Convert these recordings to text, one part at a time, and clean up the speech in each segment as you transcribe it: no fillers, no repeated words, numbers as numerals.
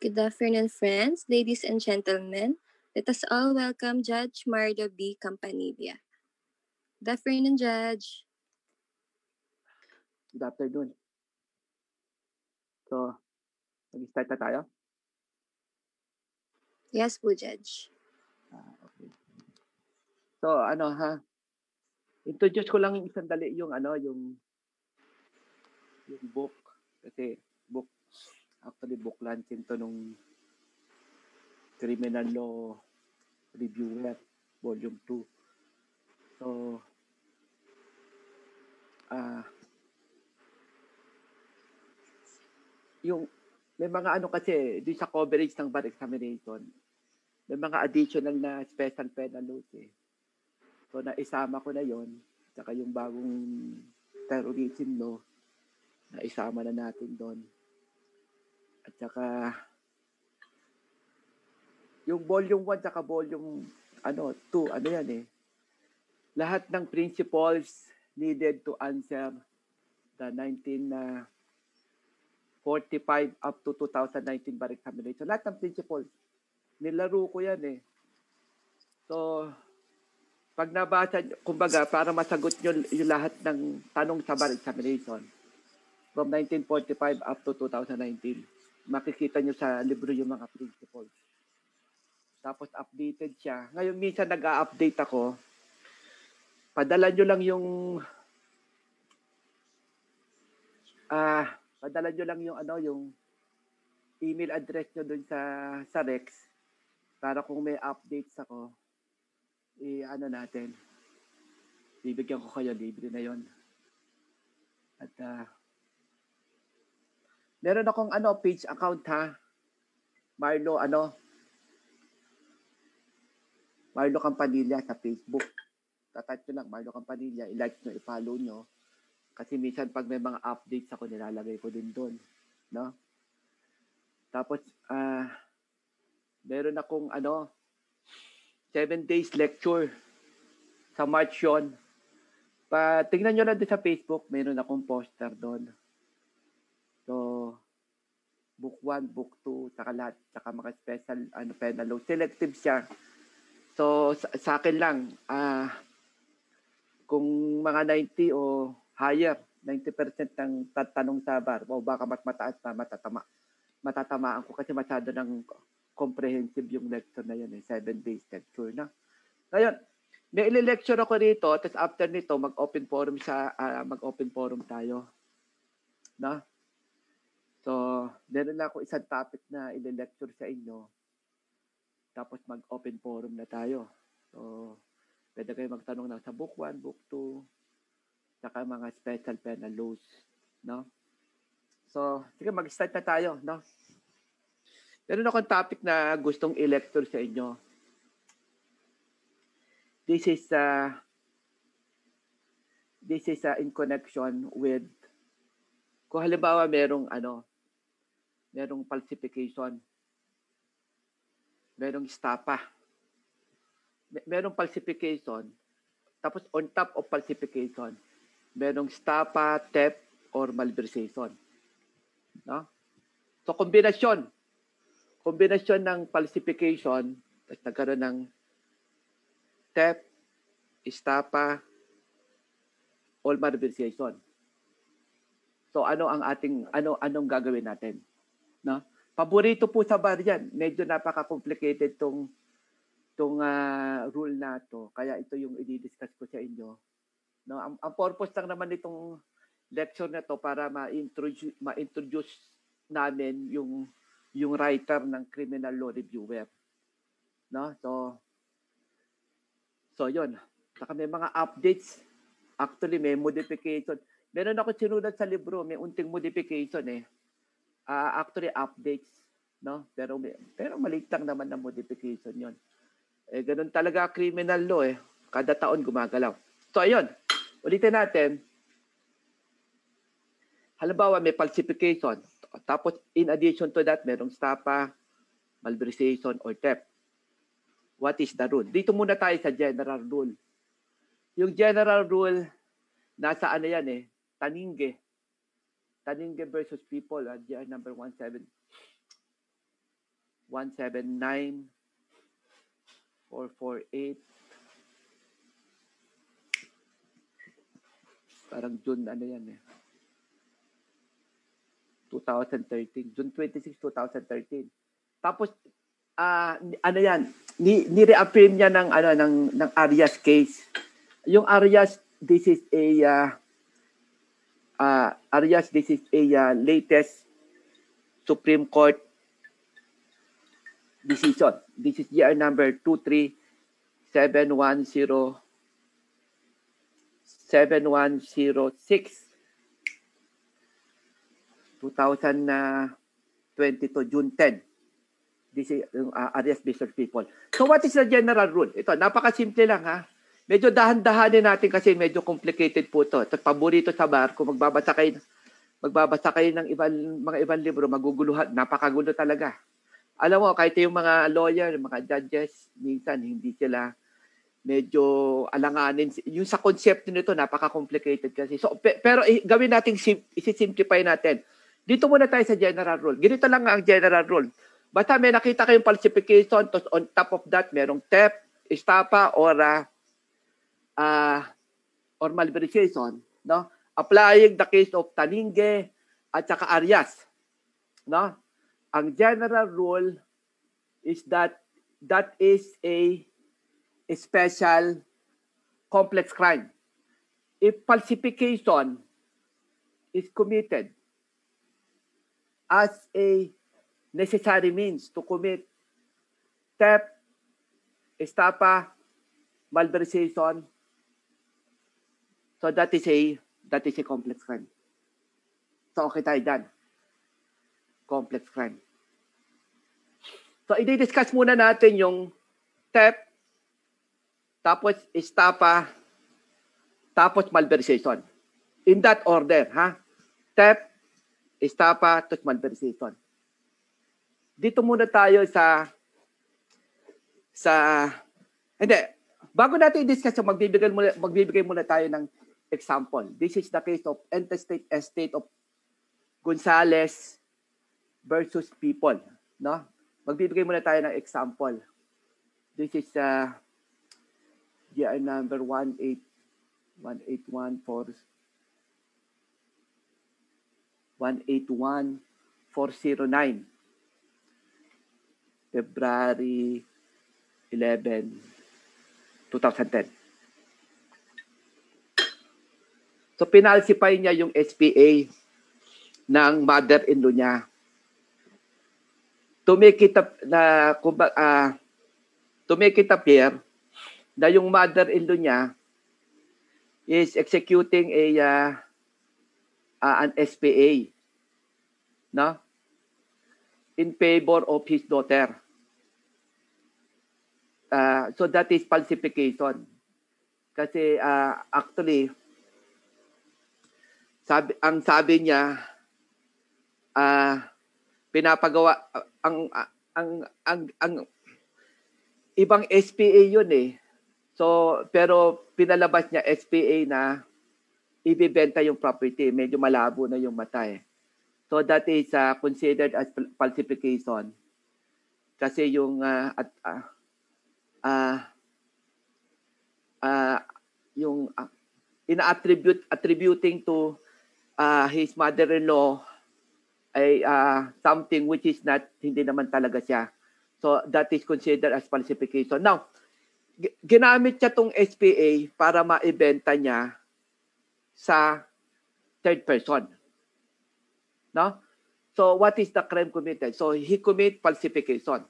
Good afternoon, friends, ladies and gentlemen. Let us all welcome Judge Mario B. Campanilla. Good afternoon, Judge. Good afternoon. So, mag-start na tayo? Yes po, Judge. Okay. So, introduce ko lang yung isang dali yung book. Kasi actually book launching to nung Criminal Law Reviewer, Volume 2. So, yung may mga kasi, di sa coverage ng bar examination, may mga additional na special penal laws eh. So, naisama ko na yon, saka yung bagong terrorism law, naisama na natin doon. At saka, yung volume 1 saka volume 2, yan eh. Lahat ng principles needed to answer the 1945 up to 2019 bar examination. Lahat ng principles. Nilaro ko yan eh. So, pag nabasa, kumbaga, para masagot nyo yung lahat ng tanong sa bar examination, from 1945 up to 2019, makikita nyo sa libro yung mga principles. Tapos updated siya. Ngayon minsan nag-a-update ako. Padala nyo lang yung yung email address nyo dun sa Rex para kung may updates ako, natin. Bibigyan ko kayo, libre na yon. At meron akong page account ha. Marlo Campanilla sa Facebook. Tatype nyo lang Marlo Campanilla, i-like nyo, i-follow nyo. Kasi minsan pag may mga updates ako, nilalagay ko din doon, no? Tapos meron akong 7 days lecture sa March yun. Tingnan nyo lang din sa Facebook, meron akong poster doon. So, book 1, book 2, saka lahat, saka mga special penal law. Selective siya. So, sa akin lang, kung mga 90 o higher, 90% ng tatanong sa bar, o baka mas mataas pa, matatamaan ko kasi masyado ng comprehensive yung lecture na yun, 7 days lecture na. Ngayon, may ile-lecture ako rito, tapos after nito, mag-open forum tayo. No? So, meron na ako isang topic na ile-lecture sa inyo. Tapos mag-open forum na tayo. So, pwede kayo magtanong na sa book 1, book 2, saka mga special penal laws. No? So, sige, mag-start na tayo. No? Meron akong topic na gustong i-lecture sa inyo. This is in connection with, kung halimbawa merong falsification, merong estafa, merong falsification, tapos on top of falsification, merong estafa, theft, or malversation. No? So, kombinasyon ng falsification, tapos nagkaroon ng theft, estafa, or malversation. So, anong gagawin natin? No? Paborito po sa bar yan. Medyo napaka-complicated tong rule na to. Kaya ito yung i-discuss ko sa inyo. No? Ang purpose lang naman nitong lecture na to para ma-introduce namin yung writer ng Criminal Law Reviewer. No? So yun. Saka may mga updates. Actually, may modification. Meron ako sinulat sa libro, may unting modification eh. Actually, updates. No? Pero maliit lang naman na modification yon. Ganun talaga criminal law eh. Kada taon gumagalaw. So, ayun. Ulitin natin. Halimbawa, may falsification. Tapos, in addition to that, merong estafa, malversation, or theft. What is the rule? Dito muna tayo sa general rule. Yung general rule, nasa yan eh, Taninge versus People, GR number 17. 179 448. Parang June, ano yan eh. 2013. June 26, 2013. Tapos, ano yan, ni-reaffirm niya ng Arias case. Yung Arias, this is a latest Supreme Court decision. This is year number 23710 7106 2022 June 10. This is Arias Business People. So what is the general rule? Ito, napakasimple lang ha. Medyo dahan-dahanin natin kasi medyo complicated po ito. Ito paborito sa bar, kung magbabasa kayo ng mga ibang libro, maguguluhan, napakagulo talaga. Alam mo, kahit yung mga lawyer, mga judges, minsan hindi sila medyo alanganin. Yung sa concept nito, napaka-complicated kasi. So, pero gawin natin, isi-simplify natin. Dito muna tayo sa general rule. Ganito lang ang general rule. Basta may nakita kayong falsification, tapos on top of that, merong theft, estafa, or malversation, no? Applying the case of Taninge at saka Arias, no? Ang general rule is that is a special complex crime. If falsification is committed as a necessary means to commit theft, estafa, malversation, so that is a complex crime. So okay tayo dyan. Complex crime. So i-discuss muna natin yung theft, tapos estafa, tapos malversation. In that order, ha? Theft, estafa, tapos malversation. Dito muna tayo hindi, bago natin i-discuss, magbibigay muna tayo ng example. This is the case of Interstate Estate of Gonzales versus People, no? Magbibigay muna tayo ng example. This is GI number 181409. February 11, 2010. So, pinalsify niya yung SPA ng mother-in-law niya. To make it appear na yung mother-in-law niya is executing an SPA, no? In favor of his daughter. So that is falsification. Kasi actually, sabi niya, pinapagawa ang ibang SPA yun eh. So pero pinalabas niya SPA na ibebenta yung property, medyo malabo na yung mata eh. So that is considered as falsification. Kasi yung yung attributing to his mother-in-law ay something which is not, hindi naman talaga siya. So that is considered as falsification. Now, ginamit niya tong SPA para maibenta niya sa third person. No? So what is the crime committed? So he commit falsification.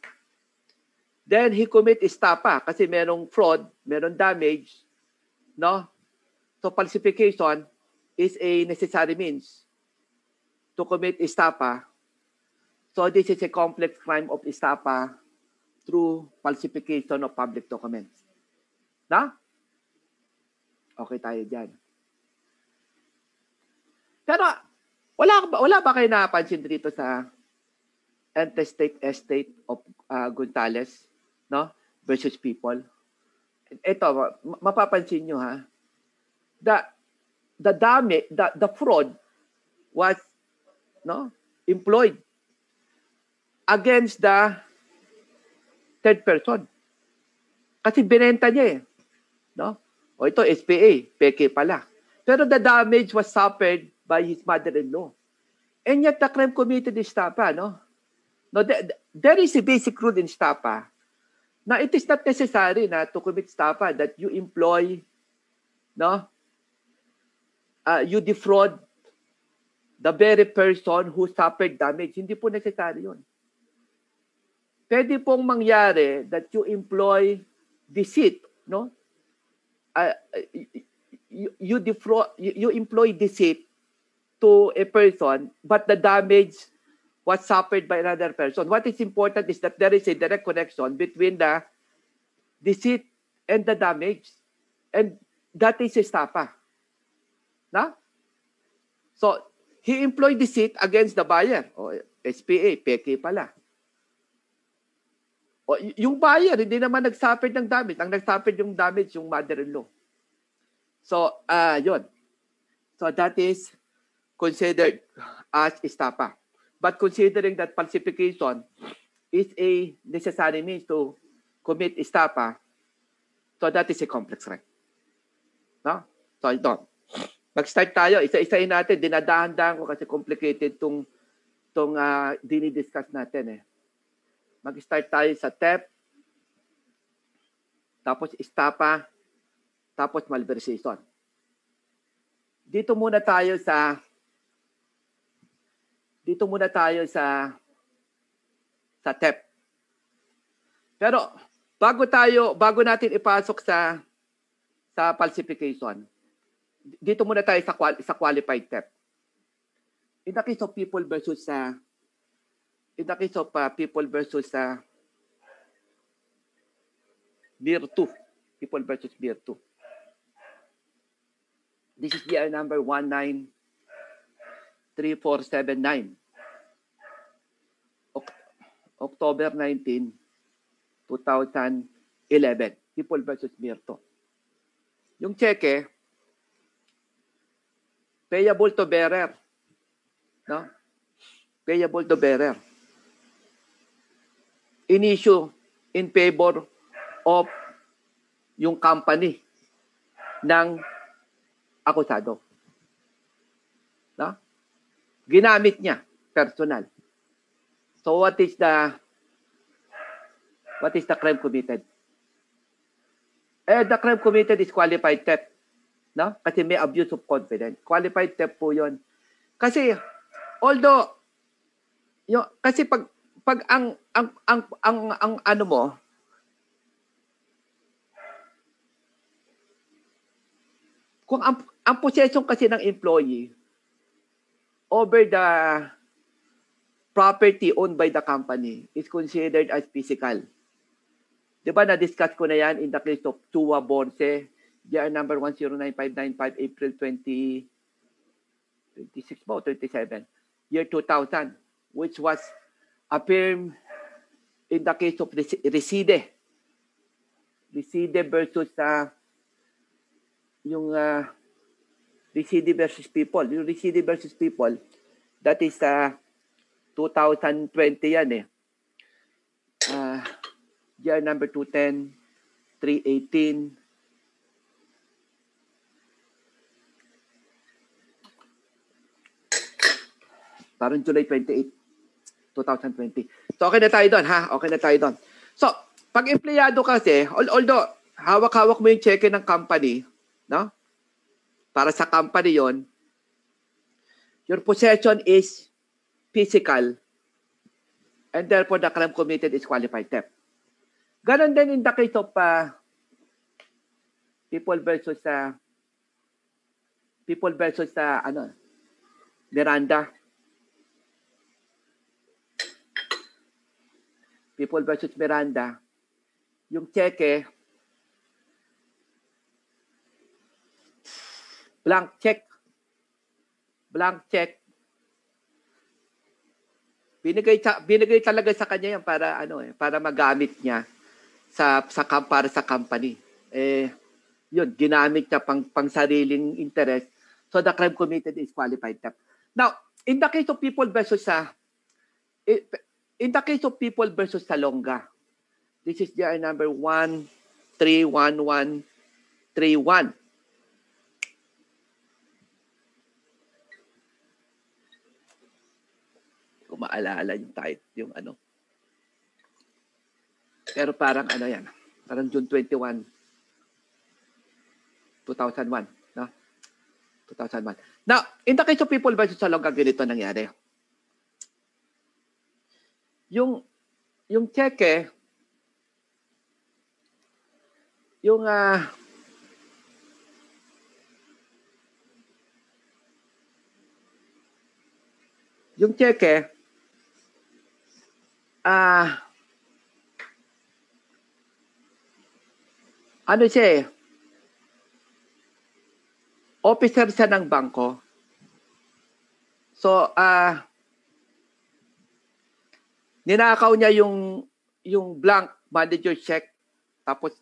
Then he commit estafa kasi merong fraud, merong damage, no? So falsification is a necessary means to commit estafa. So this is a complex crime of estafa through falsification of public documents. Na? Okay tayo dyan. Pero wala ba kayo napansin dito sa Interstate Estate of Gonzales, no? Versus People? Ito, mapapansin nyo ha. The fraud was, no, employed against the third person. Kasi binenta niya eh. No? O ito, SPA, peke pala. Pero the damage was suffered by his mother-in-law. And yet the crime committed is Stapa, no? No, there is a basic rule in Stapa na it is not necessary na to commit Stapa that you employ, no? You defraud the very person who suffered damage. Hindi po necessary yun. Pwede pong mangyari that you employ deceit, no? You defraud, you employ deceit to a person, but the damage was suffered by another person. What is important is that there is a direct connection between the deceit and the damage, and that is estafa. Na? So, he employed deceit against the buyer. O, SPA, peke pala. O, yung buyer, hindi naman nag-suffer ng damage. Ang nag-suffer yung damage, yung mother-in-law. So, yun. So, that is considered as estafa. But considering that falsification is a necessary means to commit estafa, so that is a complex crime. No? So, ito. Mag-start tayo. Isa-isahin natin. Dinadahan-dahan ko kasi complicated itong dinidiscuss natin eh. Mag-start tayo sa theft, tapos estafa, tapos malversation. Dito muna tayo sa theft. Pero bago natin ipasok sa falsification, dito muna tayo sa qualified theft. In the case of people versus Beer 2. People versus Beer 2. This is GR number 193479. October 19, 2011. People versus Beer 2. Yung cheque, payable to bearer. No? Payable to bearer. In issue in favor of yung company ng akusado. No? Ginamit niya personal. So what is the crime committed? The crime committed is qualified theft. No? Kasi may abuse of confidence. Qualified theft po 'yon. Kasi although kasi pag ang ano mo, kung ang possession kasi ng employee over the property owned by the company is considered as physical. Di ba na-discuss ko na yan in the case of Chua Borse, GR number 109595, April 26 ba o 27, year 2000, which was affirmed in the case of Reside. Reside versus yung Reside versus People. Yung Reside versus People, that is 2020 yan eh. GR number 210, 318. Parang July 28, 2020. So, okay na tayo doon, ha? Okay na tayo doon. So, pag empleyado kasi, although hawak-hawak mo yung cheque ng company, no? Para sa company yon, your possession is physical and therefore the crime committed is qualified theft. Ganon din in the case of people versus Miranda. People versus Miranda. Yung cheque, blank check. Binigay talaga sa kanya yan para para magamit niya para sa company. Yun, ginamit niya pang sariling interest. So the crime committed is qualified theft. Now, in the case of people versus Salonga, This is GI number 131131. Kung maalala yung type, yung ano. Pero parang ano yan, parang June 21, 2001. No? 2001. Now, in the case of people versus Salonga, ganito nangyari. Yung cheque, yung cheque, ano siya eh, officer siya ng bangko. So, ninakaw niya yung blank manager check, tapos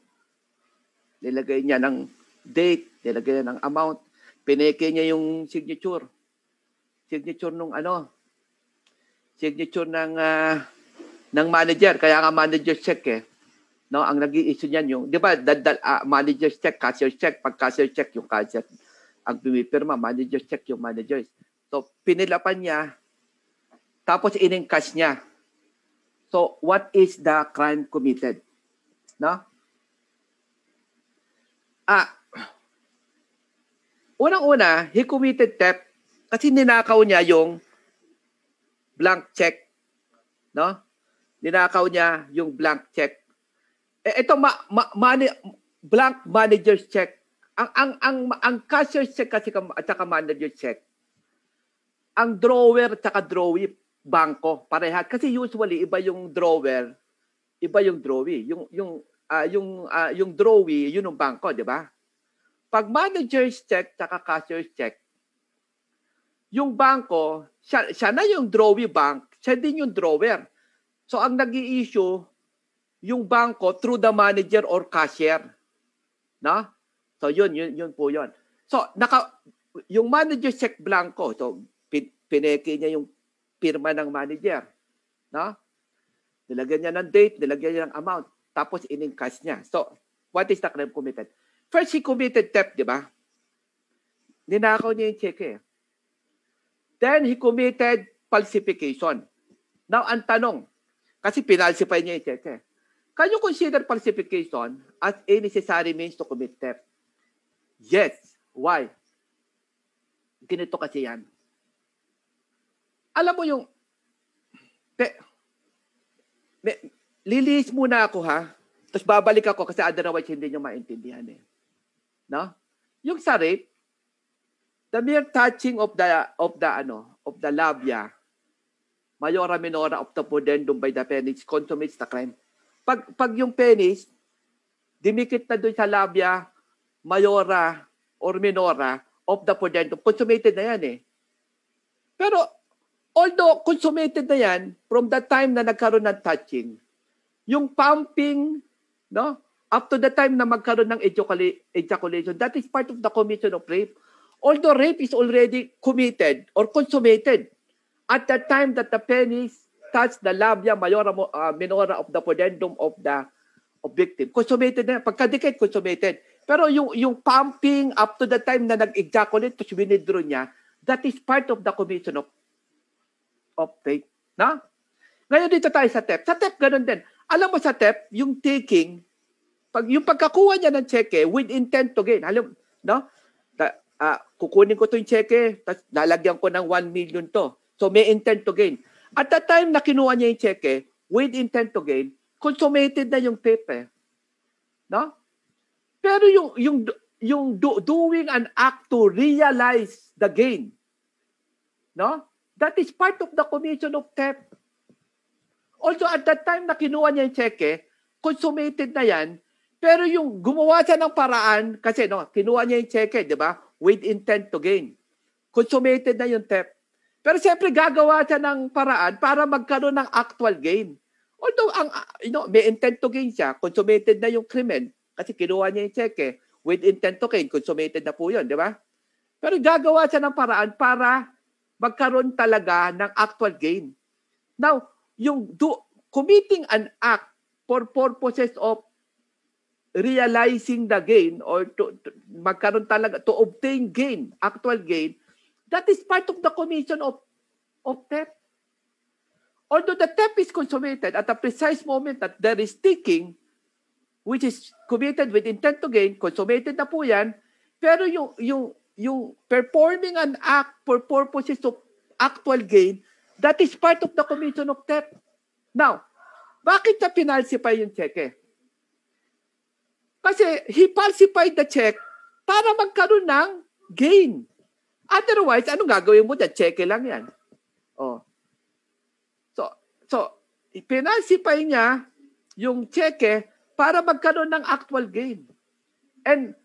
nilagay niya ng date, nilagay niya ng amount, pineke niya yung signature nung ano, signature ng manager, kaya nga manager check eh. No, ang nag-i-issue niyan yung, 'di ba, manager check, cashier check, pag cashier check yung cashier ang pumipirma, manager check yung managers. So, pinilapan niya, tapos in-encash niya. So, what is the crime committed? No? Unang-una, he committed theft kasi ninakaw niya yung blank check. No? Ninakaw niya yung blank check. Ito blank manager's check. Ang cashier's check kasi at saka manager's check. Ang drawer at saka drawee bangko parehat kasi usually iba yung drawer, iba yung drawee. Yung drawee, yun yung bangko, di ba? Pag manager's check at saka cashier's check, yung bangko, siya na yung drawee bank, siya din yung drawer. So ang nag-i-issue yung bangko through the manager or cashier. No? So yun po yun. So yung manager check blanco, so pineke niya yung pirma ng manager. No? Nilagyan niya ng date, nilagyan niya ng amount, tapos in-encash niya. So what is the crime committed? First, he committed theft, di ba? Ninakaw niya yung cheque. Then he committed falsification. Now, ang tanong, kasi pinalsify niya yung cheque. Can you consider falsification as a necessary means to commit theft? Yes. Why? Ganito kasi yan. Alam mo yung, lilis muna ako ha, tapos babalik ako kasi otherwise hindi nyo maintindihan eh. No? Yung sa rape, the mere touching of the labia, majora minora of the pudendum by the penis consummates the crime. Pag yung penis, dimikit na doon sa labia, mayora or minora of the pudendum, consummated na yan eh. Pero, although consummated na yan, from the time na nagkaroon ng touching, yung pumping, no, up to the time na magkaroon ng ejaculation, that is part of the commission of rape. Although rape is already committed or consummated at the time that the penis touch the labia majora minora of the pudendum of victim. Consummated na. Pagkadikit, consummated. Pero yung pumping up to the time na nag-ejaculate tapos winidraw niya, that is part of the commission of rape. Na? Ngayon dito tayo sa theft. Sa theft, ganun din. Alam mo sa theft, yung taking, yung pagkakuha niya ng cheque with intent to gain. Alam, no? Kukunin ko to yung cheque, tapos lalagyan ko ng 1 million to. So may intent to gain. At the time na kinuha niya yung cheque, with intent to gain, consummated na yung theft eh. No? Pero yung doing an act to realize the gain, no? That is part of the commission of theft. Also, at that time na kinuha niya yung cheque, consummated na yan, pero yung gumawa siya ng paraan, kasi no, kinuha niya yung cheque, di ba? With intent to gain. Consummated na yung theft. Pero siyempre gagawa siya ng paraan para magkaroon ng actual gain. Although may intent to gain siya, consummated na yung krimen kasi kinuha niya yung cheque with intent to gain, consummated na po yun, di ba? Pero gagawa siya ng paraan para magkaroon talaga ng actual gain. Now, yung committing an act for purposes of realizing the gain or to magkaroon talaga, to obtain gain, actual gain, that is part of the commission of theft. Although the theft is consummated at the precise moment that there is taking, which is committed with intent to gain, consummated na po yan, pero yung performing an act for purposes of actual gain, that is part of the commission of theft. Now, bakit na pinalsify yung cheque? Kasi he falsified the check para magkaroon ng gain. Otherwise, anong gagawin mo dyan? Cheque lang yan. Oh. So, pinalsify niya yung cheque para magkaroon ng actual gain. And,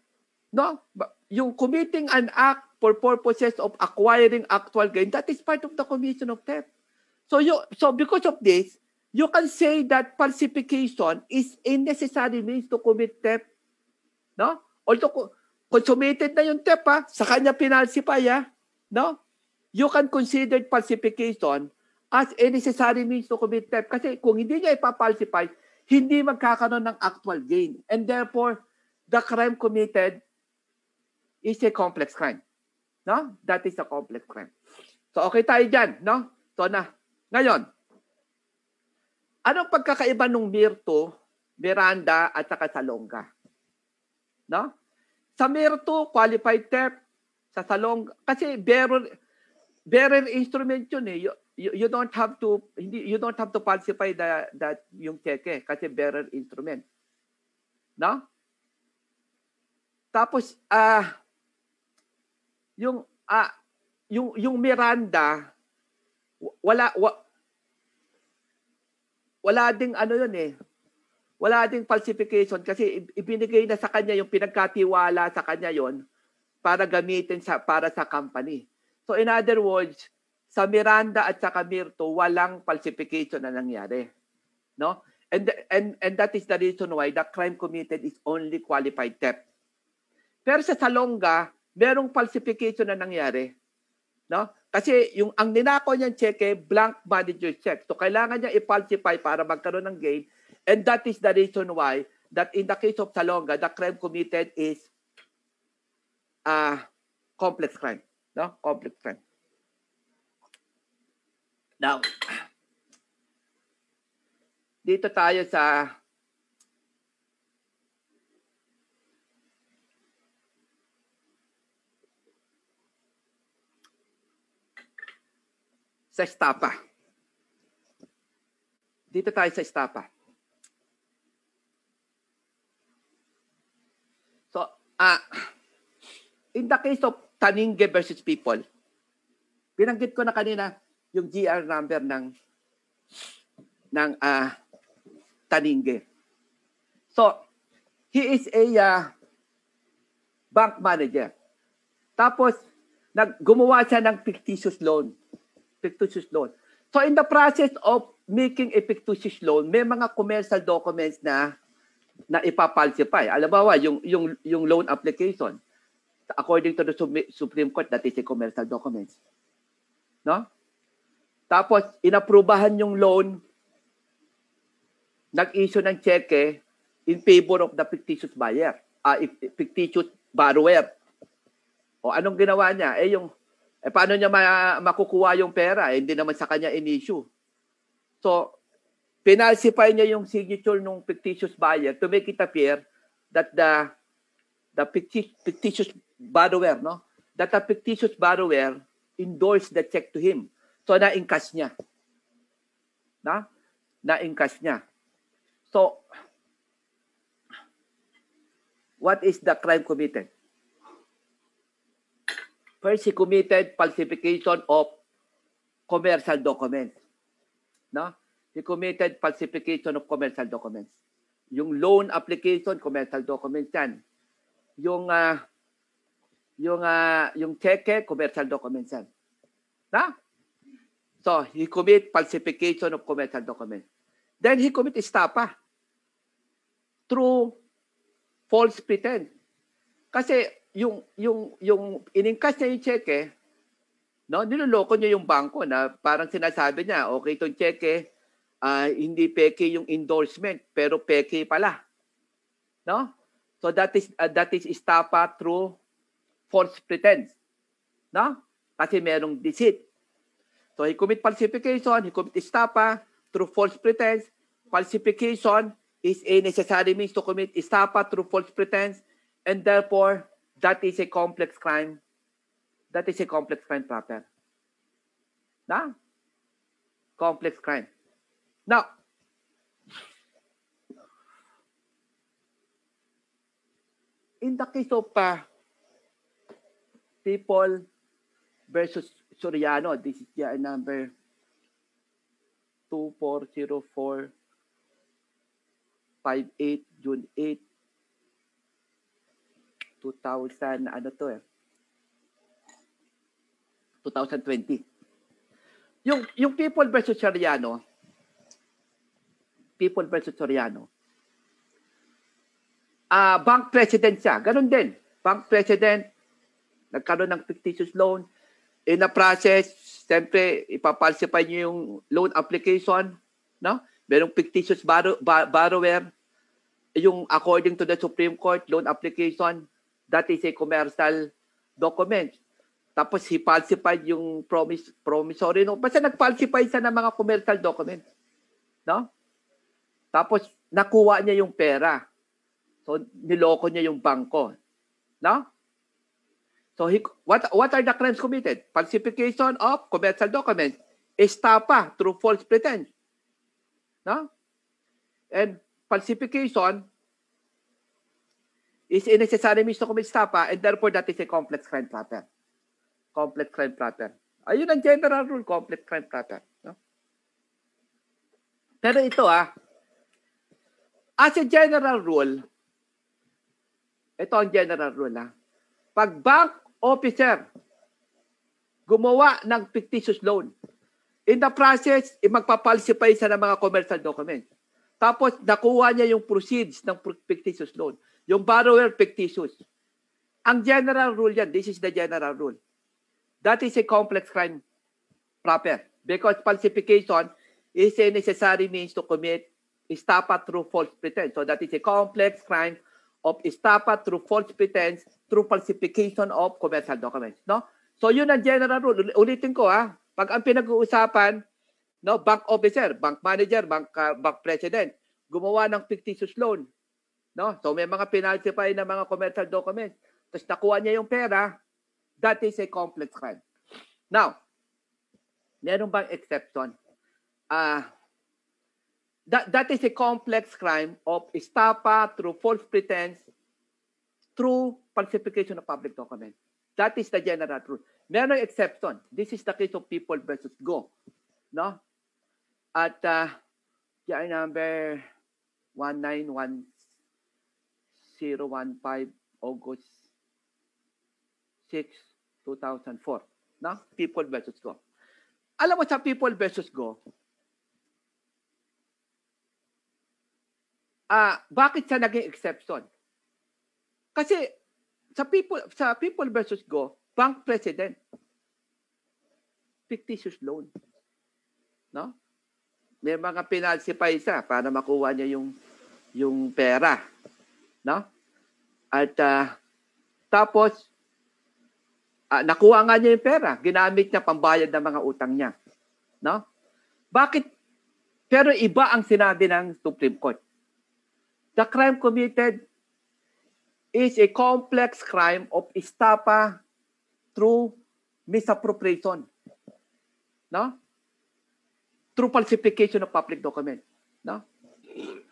no, yung committing an act for purposes of acquiring actual gain, that is part of the commission of theft. So because of this, you can say that falsification is a necessary means to commit theft. No? Although consummated na yung theft, sa kanya pinalsify, no? You can consider falsification as a necessary means to commit theft. Kasi kung hindi niya ipapalsify, hindi magkakaroon ng actual gain. And therefore, the crime committed is a complex crime. No? That is a complex crime. So, okay tayo dyan, no? So, ngayon, anong pagkakaiba ng Mirto, Miranda, at saka Salonga? No? Sa Mirto, qualified theft. Sa Salonga, kasi bearer instrument yun eh. You don't have to falsify that yung cheque kasi bearer instrument. No? Tapos yung Miranda wala ding ano yun eh. Wala ding falsification kasi ibinigay na sa kanya yung pinagkatiwala sa kanya yon para gamitin para sa company. So in other words, sa Miranda at sa Mirto, walang falsification na nangyari. No? And that is the reason why the crime committed is only qualified theft. Pero sa Salonga, merong falsification na nangyari. No? Kasi ang ninakaw niyang cheque, blank manager check. So kailangan niya i-falsify para magkaroon ng gain. And that is the reason why that in the case of Salonga, the crime committed is complex crime. No? Complex crime. Now, dito tayo sa estafa. Dito tayo sa estafa. So, in the case of Taninge versus People, binanggit ko na kanina yung GR number ng Taninge. So, he is a bank manager. Tapos, gumawa siya ng fictitious loan. So, in the process of making a fictitious loan, may mga commercial documents na ipapalsify. Alam mo ba, yung loan application, according to the Supreme Court, that is a commercial documents. No? Tapos, inaprubahan yung loan, nag-issue ng cheque in favor of the fictitious buyer, fictitious borrower. O anong ginawa niya? Paano niya makukuha yung pera? Hindi naman sa kanya in-issue. So, pinalsify niya yung signature ng fictitious buyer to make it appear that the fictitious borrower, no? That the fictitious borrower endorsed the check to him. So, na-encash niya. Na-encash niya. So, what is the crime committed? First, he committed falsification of commercial documents. No? He committed falsification of commercial documents. Yung loan application, commercial documents yan. Yung cheque, commercial documents yan. Na? So, he commit falsification of commercial documents. Then he commit estafa through false pretense. Kasi yung in-encash niya yung cheque, no, niloloko niya yung bangko na parang sinasabi niya, okay itong cheque, hindi peke yung endorsement, pero peke pala. No? So that is estafa through false pretense. No? Kasi merong deceit. So he commit falsification, he commit estafa through false pretense. Falsification is a necessary means to commit estafa through false pretense, and therefore that is a complex crime. That is a complex crime proper. Na? Complex crime. Now, in the case of People versus Soriano, this is the number 240458 June 8, 2000, 2020. Yung People versus Soriano, bank president siya. Ganun din. Bank president, nagkaroon ng fictitious loan. In the process, siyempre, ipapalsify niyo yung loan application. No? Merong fictitious borrower. Yung according to the Supreme Court, loan application, that is a commercial document. Tapos he falsified yung promissory note. Basta nag-falsify siya ng mga commercial document. No? Tapos nakuha niya yung pera. So niloko niya yung bangko. No? So what are the crimes committed? Falsification of commercial document, estafa through false pretense. No? And falsification is a necessary means to commit estafa, and therefore that is a complex crime proper. Complex crime proper. Ayun ang general rule, complex crime proper. No? Pero ito as a general rule, ito ang general rule pag bank officer gumawa ng fictitious loan, in the process, magpapalsify siya ng mga commercial documents. Tapos, nakuha niya yung proceeds ng fictitious loan. Yung borrower, fictitious. Ang general rule yan, this is the general rule. That is a complex crime proper. Because falsification is a necessary means to commit estafa through false pretense. So that is a complex crime of estafa through false pretense through falsification of commercial documents. No? So yun ang general rule. Ulitin ko pag ang pinag-uusapan, no, bank officer, bank manager, bank president, gumawa ng fictitious loan. No? So may mga pinalsify na mga commercial documents. Tapos nakuha niya yung pera, that is a complex crime. Now, meron bang exception? That is a complex crime of estafa through false pretense through falsification of public documents. That is the general rule. Meron exception. This is the case of People versus Go. No? At number 1911015 August 6, 2004. No? People versus Go. Alam mo sa People versus Go, bakit siya naging exception? Kasi sa People versus Go, bank president, fictitious loan. No? May mga pinalsify siya para makuha niya yung pera. No? At tapos nakuha nga niya yung pera, ginamit niya pambayad ng mga utang niya. No? Bakit? Pero iba ang sinabi ng Supreme Court. The crime committed is a complex crime of estafa through misappropriation. No? Through falsification of public document. No?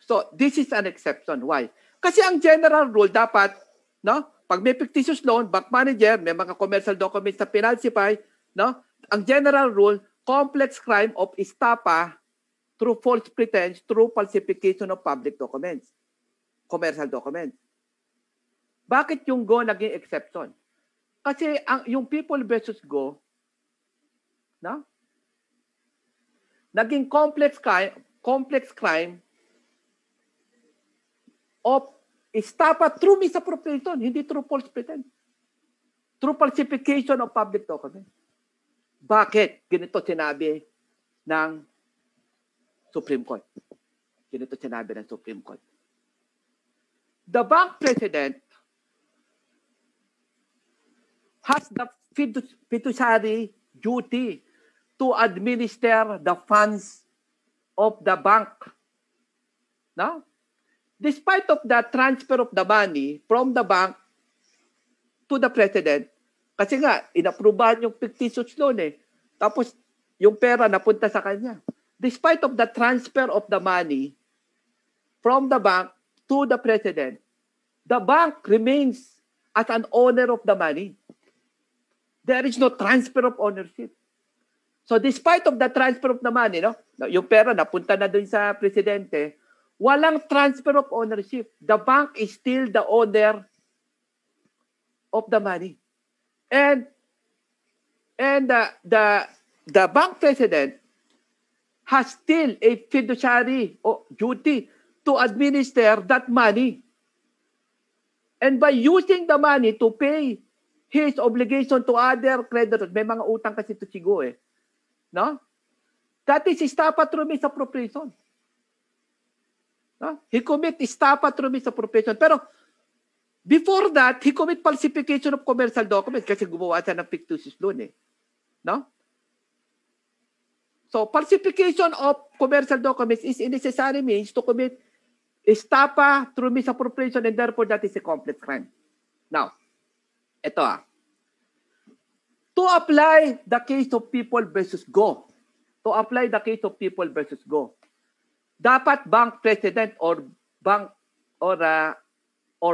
So, this is an exception. Why? Kasi ang general rule dapat, no? Pag may fictitious loan, bank manager, may mga commercial documents na pinalsify, no? Ang general rule, complex crime of estafa through false pretense, through falsification of public documents, commercial documents. Bakit yung Go naging exception? Kasi yung People versus Go, no? Naging complex crime of estafa through misappropriation, hindi through false pretense. Through falsification of public documents. Bakit? Ganito sinabi ng Supreme Court. Ganito sinabi ng Supreme Court. The bank president has the fiduciary duty to administer the funds of the bank. No? Despite of the transfer of the money from the bank to the president, kasi nga, inaprubahan yung fictitious loan eh. Tapos, yung pera napunta sa kanya. Despite of the transfer of the money from the bank to the president, the bank remains as an owner of the money. There is no transfer of ownership. So despite of the transfer of the money, no, yung pera napunta na dun sa presidente, walang transfer of ownership. The bank is still the owner of the money. And the bank president has still a fiduciary duty to administer that money. And by using the money to pay his obligation to other creditors, may mga utang kasi to Sigo eh. No? That is estafa through misappropriation. No? He commit estafa through misappropriation. Pero before that, he commit falsification of commercial documents kasi gumawa siya ng fictitious loan eh. No? So, falsification of commercial documents is a necessary means to commit estafa through misappropriation and therefore that is a complex crime. Now, ito to apply the case of People versus Go, dapat bank president or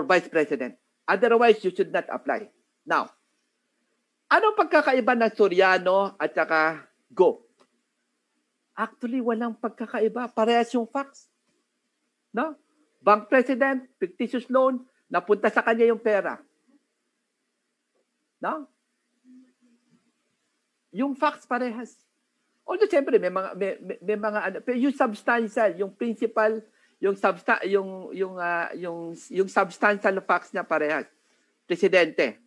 vice president. Otherwise, you should not apply. Now, anong pagkakaiba ng Soriano at saka Go? Actually, walang pagkakaiba. Parehas yung facts. No? Bank president, fictitious loan, napunta sa kanya yung pera. No? Yung facts parehas. Although siyempre may mga ano, pero yung substantial, yung principal, yung substantial facts niya parehas. Presidente.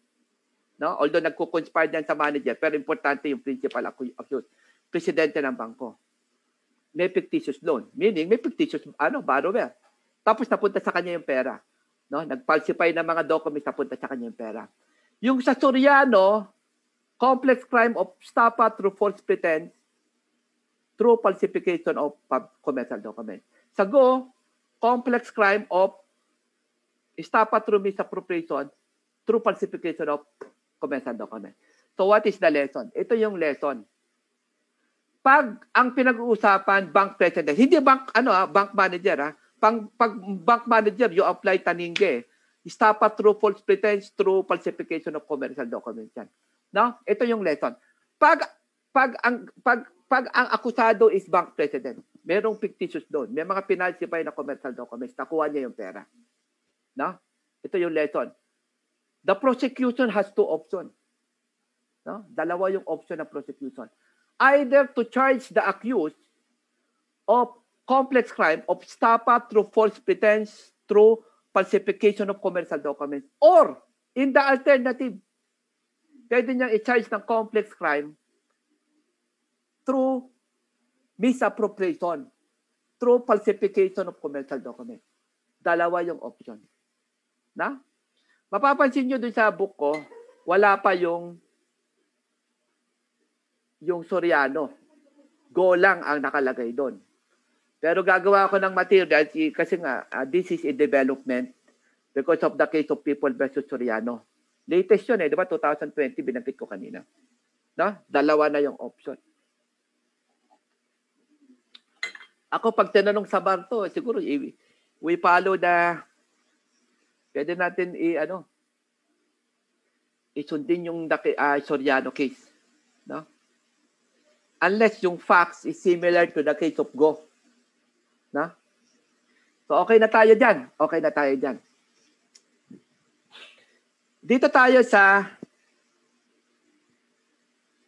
No? Although nagko-conspire diyan sa manager, pero importante yung principal accused. Presidente ng bangko. May fictitious loan, meaning may fictitious borrower. Tapos napunta sa kanya yung pera. No? Nag-falsify ng mga documents, napunta sa kanya yung pera. Yung sa Soriano, complex crime of estafa through false pretense through falsification of commercial documents. Sa Go, complex crime of estafa through misappropriation through falsification of commercial documents. So what is the lesson? Ito yung lesson. Pag ang pinag-uusapan bank president, hindi bank manager Pag bank manager, you apply taninge. Estafa through false pretense through falsification of commercial documents yan. No? Ito yung lesson. Pag ang akusado is bank president, merong fictitious doon. May mga pinalsify na commercial documents, nakuha niya yung pera. No? Ito yung lesson. The prosecution has two options. No? Dalawa yung option ng prosecution. Either to charge the accused of complex crime of estafa through false pretense through falsification of commercial documents, or in the alternative, pwede niyang i-charge ng complex crime through misappropriation, through falsification of commercial documents. Dalawa yung option. Na? Mapapansin nyo dun sa book ko, wala pa yung Soriano. Go lang ang nakalagay doon. Pero gagawa ako ng material kasi nga, this is a development because of the case of People versus Soriano. Latest yun di ba? 2020, binanggit ko kanina. No? Dalawa na yung option. Ako, pag tinanong sa bar to, siguro, we follow pwede natin isundin yung Soriano case. No? Unless yung facts is similar to the case of Go. No? So, okay na tayo dyan. Dito tayo sa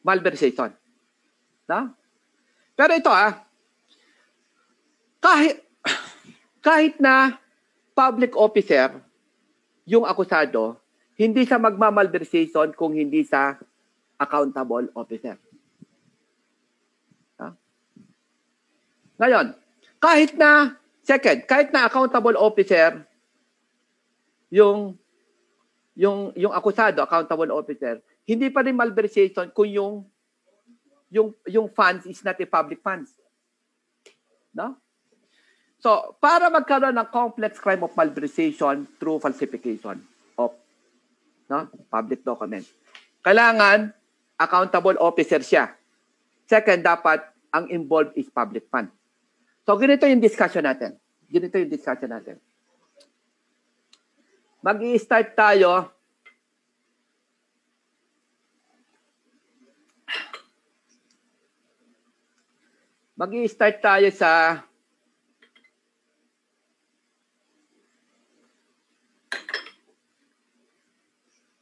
malversation. No? Pero ito kahit na public officer yung akusado, hindi sa magmamalversation kung hindi sa accountable officer. No? Ngayon, Kahit na accountable officer, yung akusado, accountable officer, hindi pa rin malversation kung yung funds is not a public funds. No? So, para magkaroon ng complex crime of malversation through falsification of public document, kailangan accountable officer siya. Second, dapat ang involved is public fund. So, ganito yung discussion natin. Mag-i-start tayo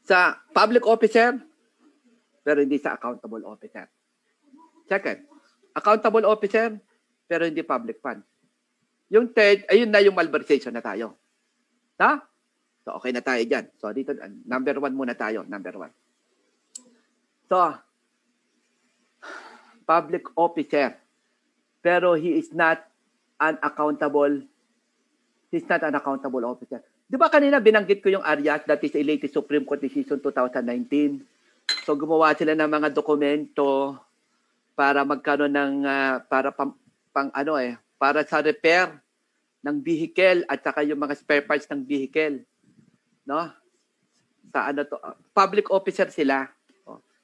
sa public officer, pero hindi sa accountable officer. Second, accountable officer, pero hindi public fund. Yung third, ayun na yung malversation na tayo. Ha? So, okay na tayo dyan. So, dito, number 1 muna tayo. Number 1. So, public officer, pero he is not an accountable officer. Di ba kanina binanggit ko yung Arias, that is a latest Supreme Court decision 2019. So gumawa sila ng mga dokumento para magkaroon ng para sa repair ng vehicle at saka yung mga spare parts ng vehicle. No? Sa public officer sila.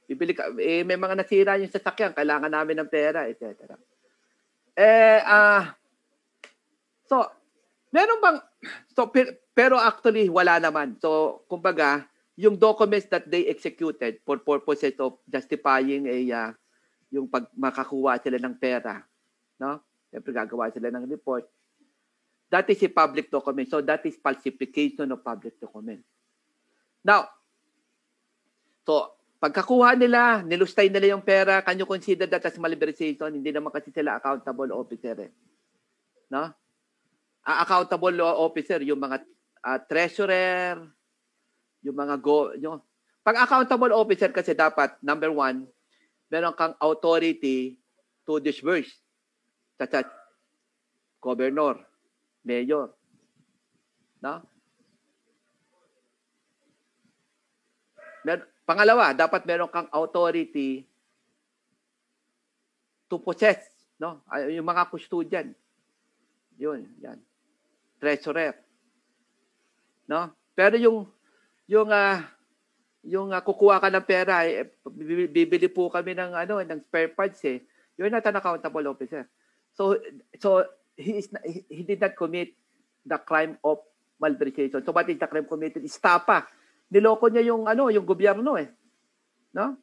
Bibili ka, may mga nasira yung sasakyan, kailangan namin ng pera, etc. So, meron bang pero actually wala naman. So, kumbaga, yung documents that they executed for purposes of justifying yung pag makakuha sila ng pera, no? Siyempre gagawa sila ng report. That is a public document. So, that is falsification of public document. Now, so, pagkakuha nila, nilustay nila yung pera, can you consider that as malversation? Hindi naman kasi sila accountable officer. No? Accountable officer, yung mga treasurer, yung mga pag accountable officer kasi dapat, number 1, meron kang authority to disburse. Such as governor, mayor. No? Pangalawa, dapat meron kang authority to possess, no? Yung mga custodian. Yun, yan. Treasurer. No? Pero yung kukuha ka ng pera, bibili po kami ng spare parts You're not an accountable officer. So he did not commit the crime of malversation. So what is the crime committed? Estafa. Niloko niya yung gobyerno No?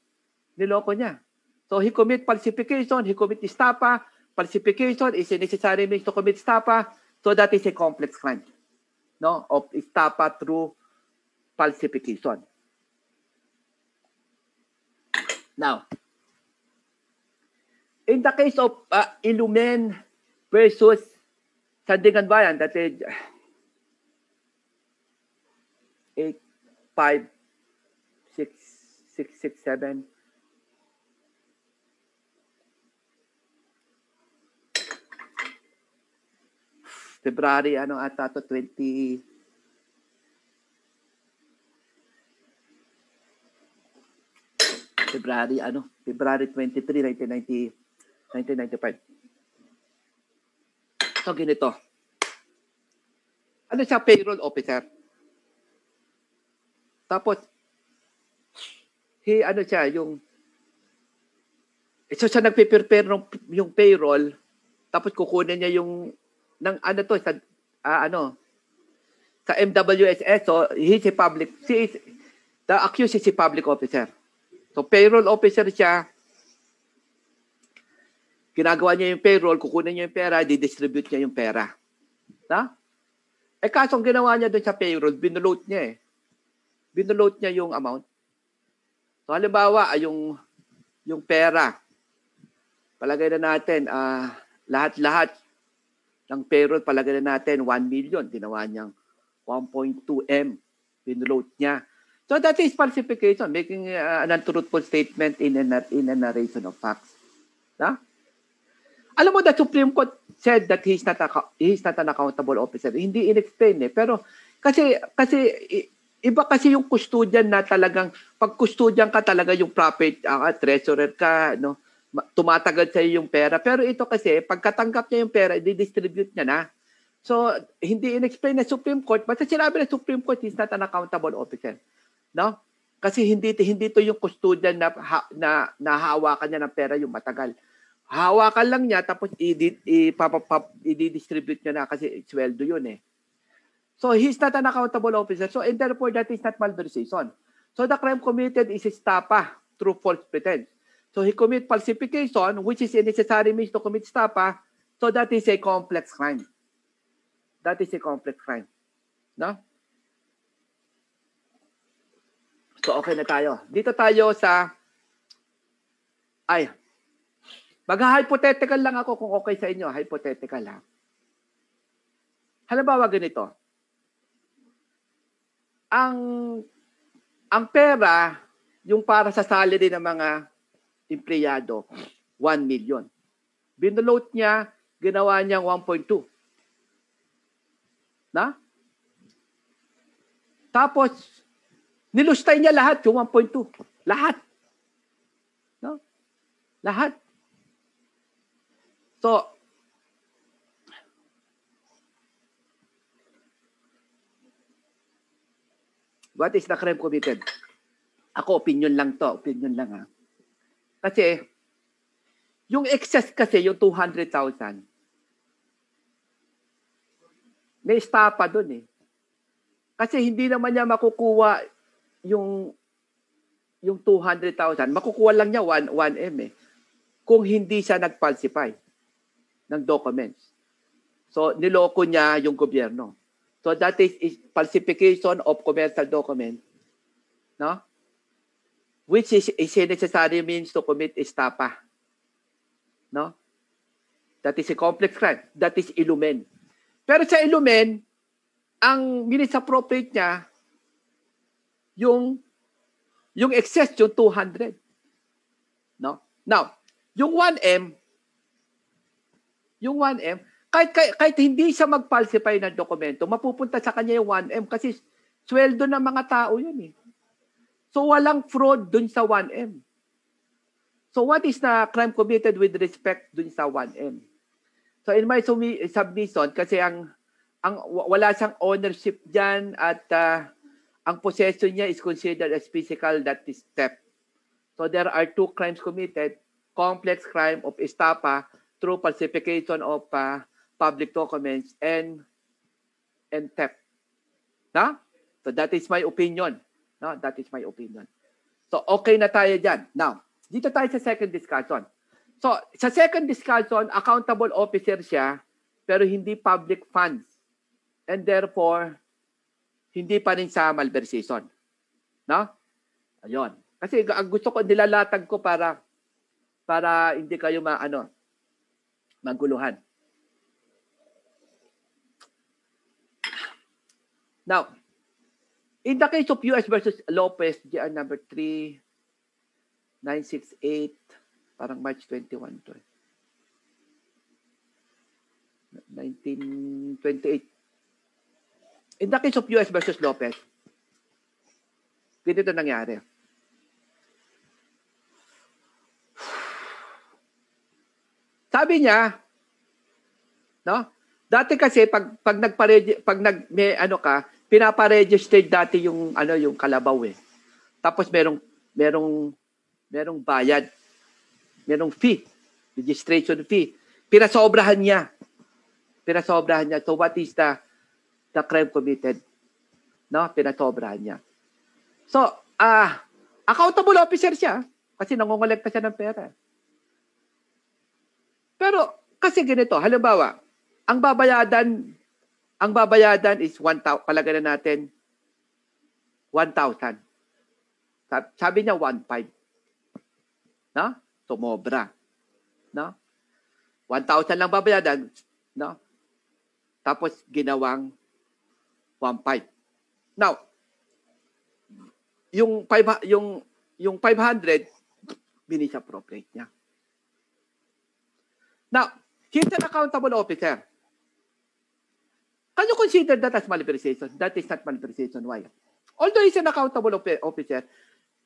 Niloko niya. So he commit falsification, he commit estafa. Falsification is a necessary means to commit estafa. So that is a complex crime. No? Of estafa through falsification. Now, in the case of Ilumen versus Sandigan Bayan, that is 8, 5, 6, 7. February, 20. February 23, 1995. So, ganito. Ano siya? Payroll officer. Tapos, siya, siya nagpe-prepare yung payroll, tapos kukunin niya yung, sa MWSS, so, the accused is a public officer. So, payroll officer siya, ginagawa niya yung payroll, kukunin niya yung pera, didistribute niya yung pera. Na? Kaso ang ginawa niya doon sa payroll, binulot niya Binulot niya yung amount. So, halimbawa, yung pera, palagay na natin, lahat-lahat ng payroll, palagay na natin, 1 million. Ginawa niyang 1.2 M. Binulot niya. So that is falsification, making an untruthful statement in a narration of facts. Na? Alam mo, the Supreme Court said that he's not an accountable officer. Hindi in-explain eh. Pero kasi iba kasi yung custodian na talagang, pag custodian ka talaga yung profit, treasurer ka, no? Tumatagal sa yung pera. Pero ito kasi, pagkatanggap niya yung pera, i-distribute niya na. So, hindi in-explain na Supreme Court, basta sinabi ng Supreme Court, he's not an accountable officer. No? Kasi hindi to yung custodian na nahawakan niya ng pera yung matagal. Hawakan lang niya, tapos i-distribute niya na kasi sweldo yun eh. So, he's not an accountable officer. So, and therefore, that is not malversation. So, the crime committed is estafa through false pretense. So, he commit falsification, which is a necessary means to commit estafa. So, that is a complex crime. That is a complex crime. No? So, okay na tayo. Dito tayo sa... Mag-hypothetical lang ako kung okay sa inyo. Hypothetical ha. Halimbawa ganito. Ang pera, yung para sa salary ng mga empleyado, 1 million. Binulot niya, ginawa niyang 1.2. Na? Tapos, nilustay niya lahat yung 1.2. Lahat. No? Lahat. So, what is the crime committed? Ako, opinion lang to. Opinion lang ha. Kasi, yung excess kasi, yung 200,000, may estapa dun eh. Kasi hindi naman niya makukuha yung 200,000. Makukuha lang niya 1M eh. Kung hindi siya nag-falsify ng documents. So, niloko niya yung gobyerno. So, that is falsification of commercial document. No? Which is a necessary means to commit estafa. No? That is a complex crime. That is illumen. Pero sa illumen, ang minisappropriate niya, yung excess, yung 200. No? Now, yung 1M, kahit hindi siya mag-falsify ng dokumento, mapupunta sa kanya yung 1M kasi sweldo ng mga tao yun eh. So, walang fraud dun sa 1M. So, what is the crime committed with respect dun sa 1M? So, in my submission, kasi wala siyang ownership dyan at ang possession niya is considered as physical, that is theft. So, there are two crimes committed, complex crime of estafa through falsification of public documents and theft. No? So, that is my opinion. No, that is my opinion. So, okay na tayo dyan. Now, dito tayo sa second discussion. So, sa second discussion, accountable officer siya, pero hindi public funds. And therefore, hindi pa rin sa malversation. No? Ayun. Kasi ang gusto ko, nilalatag ko para hindi kayo maguluhan. Now, in the case of US versus Lopez, GR number 3968, parang March 21 to. 1928. In the case of US versus Lopez, ganito nangyari. Sabi niya, no? Dati kasi pag pinaparegister dati yung kalabaw eh. Tapos merong bayad. Merong fee, registration fee. Pinasobrahan niya. So what is the crime committed? No, pinasobrahan niya. So, accountable officer siya kasi nangongolekta siya ng pera. Pero kasi ganito, halimbawa, ang babayadan is 1,000, palagay na natin 1,000. Sabi niya 1,500. No? Tumobra. No? 1,000 lang babayadan, no? Tapos ginawang 1,500. Now, yung 500 binisappropriate niya. Now, He's an accountable officer. Can you consider that as malversation? That is not malversation. Why? Although he's an accountable officer,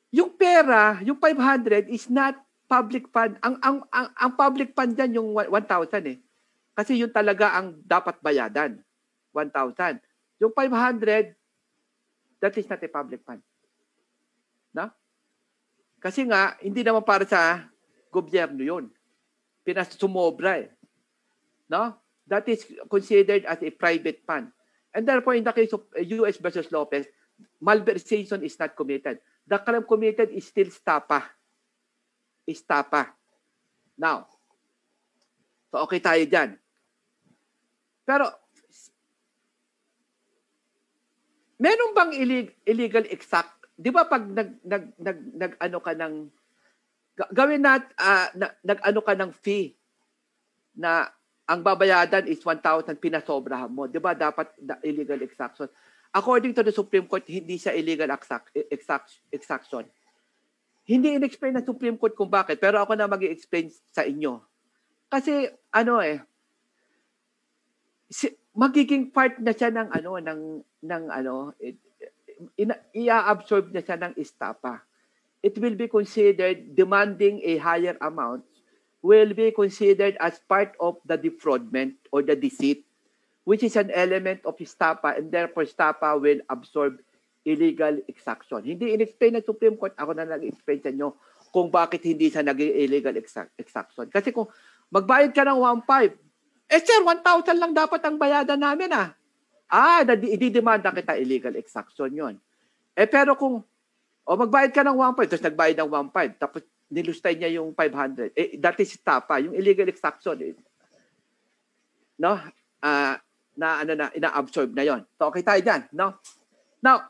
yung pera, yung 500 is not public fund. Ang public fund dyan yung 1,000 eh. Kasi yun talaga ang dapat bayadan. 1,000. Yung 500, that is not a public fund. No? Kasi nga, hindi naman para sa gobyerno yun. Pinasumobra eh. No? That is considered as a private fund. And therefore, in the case of U.S. versus Lopez, malversation is not committed. The crime committed is still stapa. Now, so okay tayo dyan. Pero, meron bang illegal exact? Di ba pag nag-ano ka ng, gawin nag-ano ka ng fee na ang babayadan is 1,000, pinasobrahan mo. Di ba dapat illegal exaction? According to the Supreme Court, hindi siya illegal exaction. Hindi in-explain ng Supreme Court kung bakit, pero ako na mag-i-explain sa inyo. Kasi, magiging part na siya ng i-absorb na siya ng estapa. It will be considered demanding a higher amount will be considered as part of the defraudment or the deceit, which is an element of estapa, and therefore estapa will absorb illegal exaction. Hindi in-explain ng Supreme Court, ako na nag-explain sa inyo kung bakit hindi siya naging illegal exaction. Kasi kung magbayad ka ng 1,500, sir, 1,000 lang dapat ang bayadan namin i-demanda kita illegal exaction yon. Pero kung magbayad ka ng 1,500, tapos nagbayad ng 1,500, tapos nilustay niya yung 500, that is estapa, yung illegal exaction. No? Ina-absorb na yon. So, okay tayo dyan. No? Now,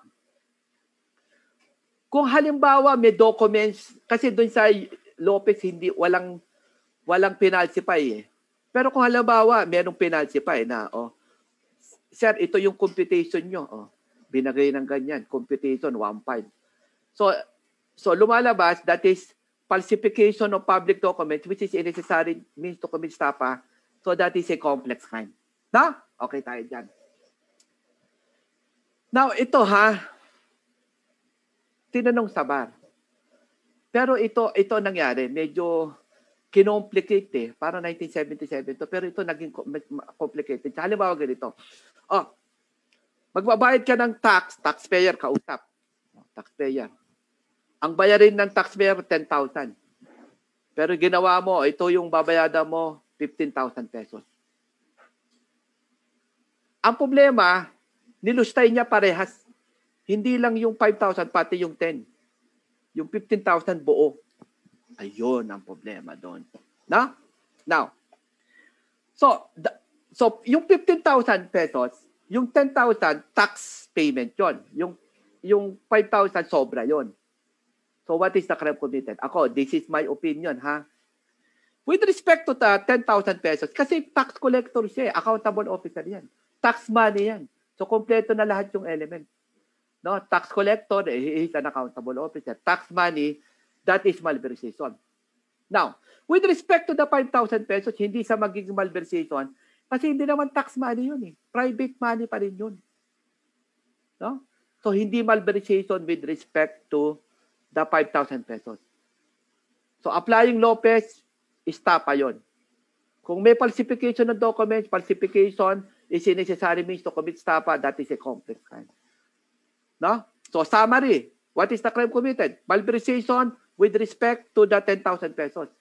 kung halimbawa may documents, kasi doon sa Lopez, walang penalty pa eh. Pero kung halimbawa, merong penalty pa na, sir, ito yung computation nyo. Binagay ng ganyan, computation, 1,500. So lumalabas, that is falsification of public documents, which is a necessary means to commit estapa. So that is a complex crime. Na? Okay tayo dyan. Now, ito tinanong sa bar. Pero ito nangyari, medyo kinomplicate Para 1977 to, pero ito naging complicated. Halimbawa ganito. Magbabayad ka ng taxpayer kausap. Taxpayer. Ang bayarin ng taxpayer 10,000. Pero ginawa mo, ito yung babayadan mo 15,000 pesos. Ang problema, nilustay niya parehas. Hindi lang yung 5,000, pati yung 10. Yung 15,000 buo. Ayun ang problema doon. Na? Now, so yung 15,000 pesos, yung 10,000 tax payment yon. Yung 5,000 sobra yon. So what is the crime committed? This is my opinion, With respect to the 10,000 pesos, kasi tax collector siya, accountable officer yan. Tax money yan. So kompleto na lahat yung element. No, tax collector, he is an accountable officer. Tax money, that is malversation. Now, with respect to the 5,000 pesos, hindi sa magiging malversation kasi hindi naman tax money yun Private money pa rin yun. No? So, hindi malversation with respect to the 5,000 pesos. So, applying Lopez, estapa yun. Kung may falsification ng documents, falsification is a necessary means to commit estapa, that is a complex crime. No? So, summary, what is the crime committed? Malversation with respect to the 10,000 pesos.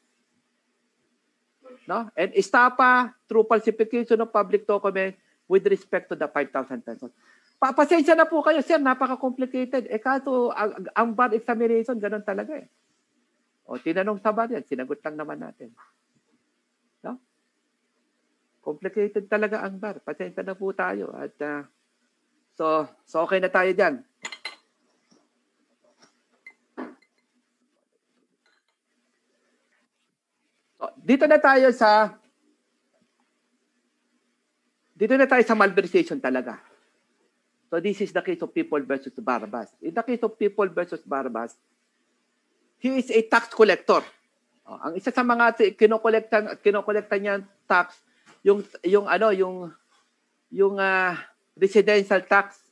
No? And estapa through falsification of public document with respect to the 5,000 pesos. Pasensya na po kayo, sir, napaka-complicated. Kaso, ang bar examination, ganun talaga tinanong sa bar yan, sinagot lang naman natin. No? Complicated talaga ang bar. Pasensya na po tayo. At, so okay na tayo dyan. So, dito na tayo sa malversation talaga. So this is the case of People versus Barbas. In the case of People versus Barbas, he is a tax collector. Ang isa sa mga kinokolekta niya tax yung residential tax,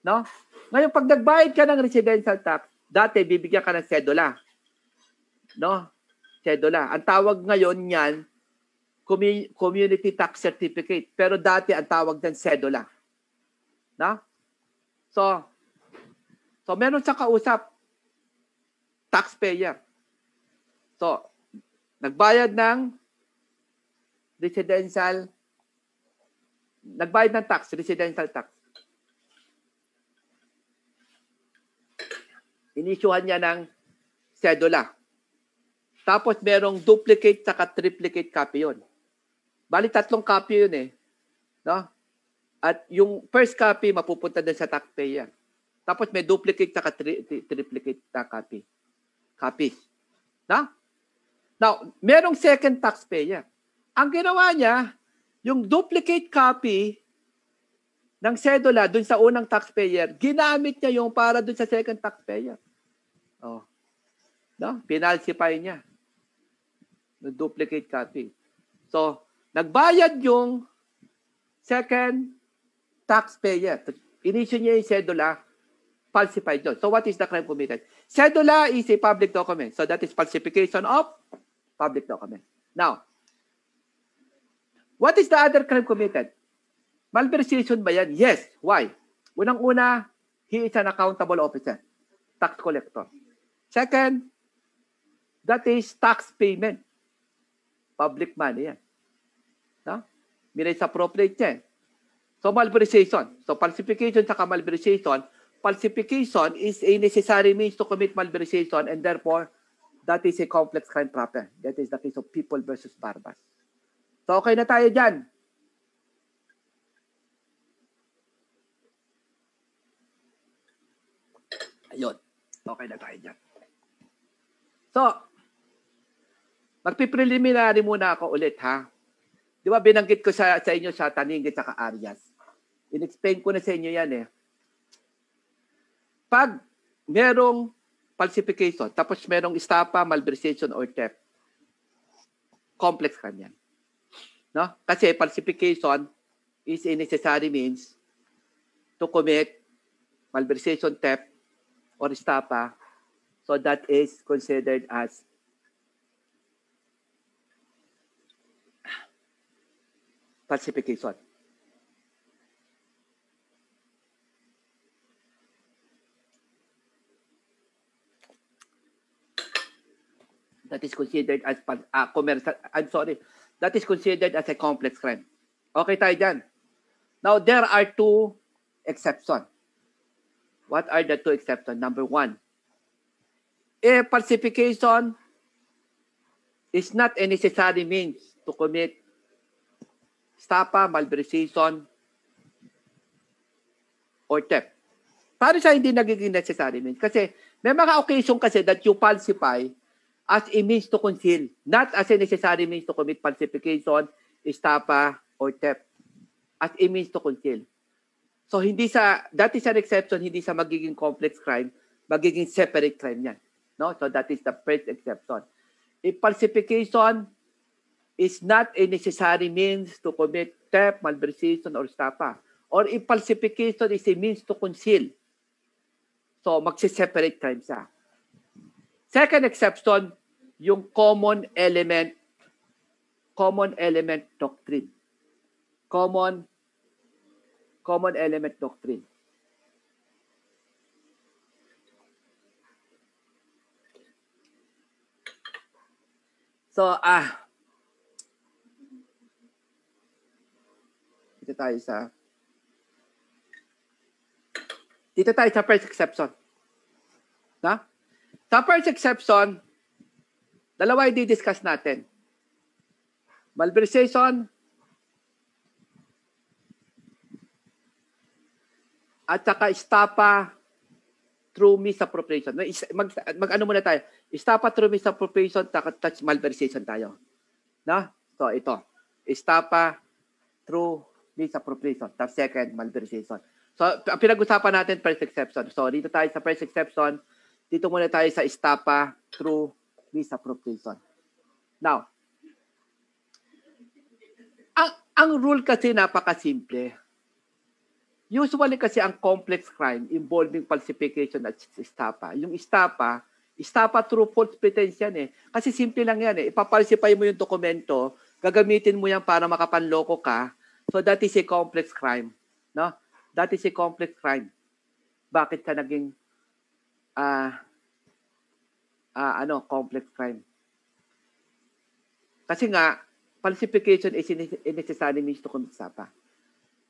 no? Ngayon pag nagbayad ka ng residential tax, dati bibigyan ka ng cedula, no? Cedula. Ang tawag ngayon niyan community tax certificate, pero dati ang tawag niyan cedula. No? So meron sa kausap taxpayer. So, nagbayad ng residential tax. Inisyuhan niya ng cedula. Tapos merong duplicate saka triplicate copy yun. Bali 3 copy yun eh. No? At yung first copy mapupunta din sa taxpayer. Tapos may duplicate saka triplicate na copy. Copies. No? Now, merong second taxpayer. Ang ginawa niya, yung duplicate copy ng cedula dun sa unang taxpayer, ginamit niya yung para dun sa second taxpayer. Oh. No? Pinalsify niya. The duplicate copy. So, nagbayad yung second taxpayer. Inisyo niya yung cedula, falsified yun. So, what is the crime committed? Cedula is a public document. So, that is falsification of public document. Now, what is the other crime committed? Malversation ba yan? Yes. Why? Unang-una, he is an accountable officer, tax collector. Second, that is tax payment. Public money yan. No? Misappropriate yan. So, malversation. So, falsification sa malversation. Falsification is a necessary means to commit malversation and therefore, that is a complex crime proper. That is the case of People versus Barbas. So, okay na tayo dyan. Ayun. Okay na tayo dyan. So, magpipreliminary muna ako ulit, ha? Di ba binanggit ko sa inyo sa Taningit at Arias? In-explain ko na sa inyo yan, eh. Pag merong falsification, tapos merong estafa, malversation, or theft, complex crime yan. No? Kasi falsification is a necessary means to commit malversation, theft, or estafa. So that is considered as falsification. That is considered as commercial. I'm sorry. That is considered as a complex crime. Okay tayo dyan. Now, there are 2 exceptions. What are the 2 exceptions? Number 1, if falsification is not a necessary means to commit estafa, malversation, or theft. Paano siya hindi nagiging necessary means? Kasi may mga occasion kasi that you falsify as a means to conceal, not as a necessary means to commit falsification, estafa, or theft. As a means to conceal. So, that is an exception, hindi sa magiging complex crime, magiging separate crime yan. No? So, that is the first exception. If falsification is not a necessary means to commit theft, malversation, or estafa, or if falsification is a means to conceal, so, magsi-separate crime siya. Second exception, yung common element doctrine. Common element doctrine. So, dito tayo sa first exception. Na? Sa first exception, dalawa i-discuss natin. Malversation at saka estafa through misappropriation. Mag-ano muna tayo. Estafa through misappropriation, touch malversation tayo. Na? So, ito. Estafa through misappropriation. Tapos second, malversation. So, pinag-usapan natin first exception. So, dito tayo sa first exception. Dito muna tayo sa estafa through misappropriation. Now, ang rule kasi napakasimple. Usually kasi ang complex crime involving falsification at estafa. Yung estafa through false pretense yan eh. Kasi simple lang yan eh. Ipapalsify mo yung dokumento, gagamitin mo yan para makapanloko ka. So that is a complex crime. No? That is a complex crime. Bakit ka naging complex crime? Kasi nga, falsification is a necessary means to commit estafa.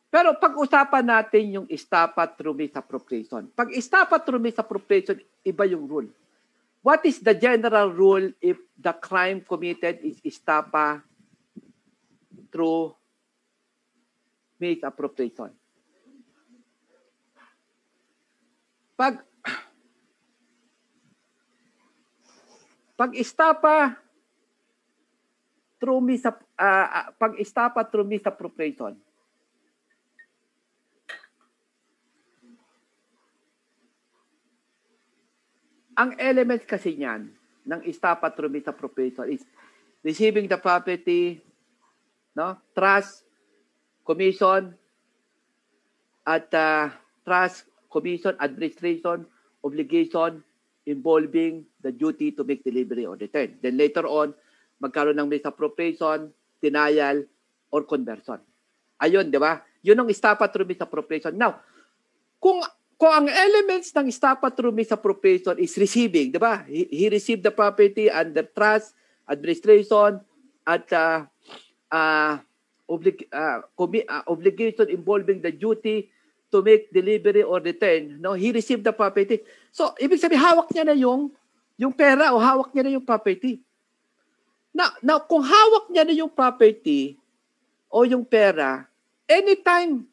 Pero pag-usapan natin yung estafa through misappropriation. Pag estafa through misappropriation, iba yung rule. What is the general rule if the crime committed is estafa through misappropriation? Pag estafa through misappropriation, ang elements kasi niyan ng estafa through misappropriation is receiving the property, no, trust, commission, at trust, commission, administration, obligation involving the duty to make delivery or return. Then later on, magkaroon ng misappropriation, denial, or conversion. Ayun, di ba? Yun ang estafa through misappropriation. Now, kung ang elements ng estafa through misappropriation is receiving, di ba? He received the property under trust, administration, at obligation involving the duty to make delivery or return. No, he received the property. So, ibig sabihin, hawak niya na yung pera o hawak niya na yung property. Now, kung hawak niya na yung property o yung pera, anytime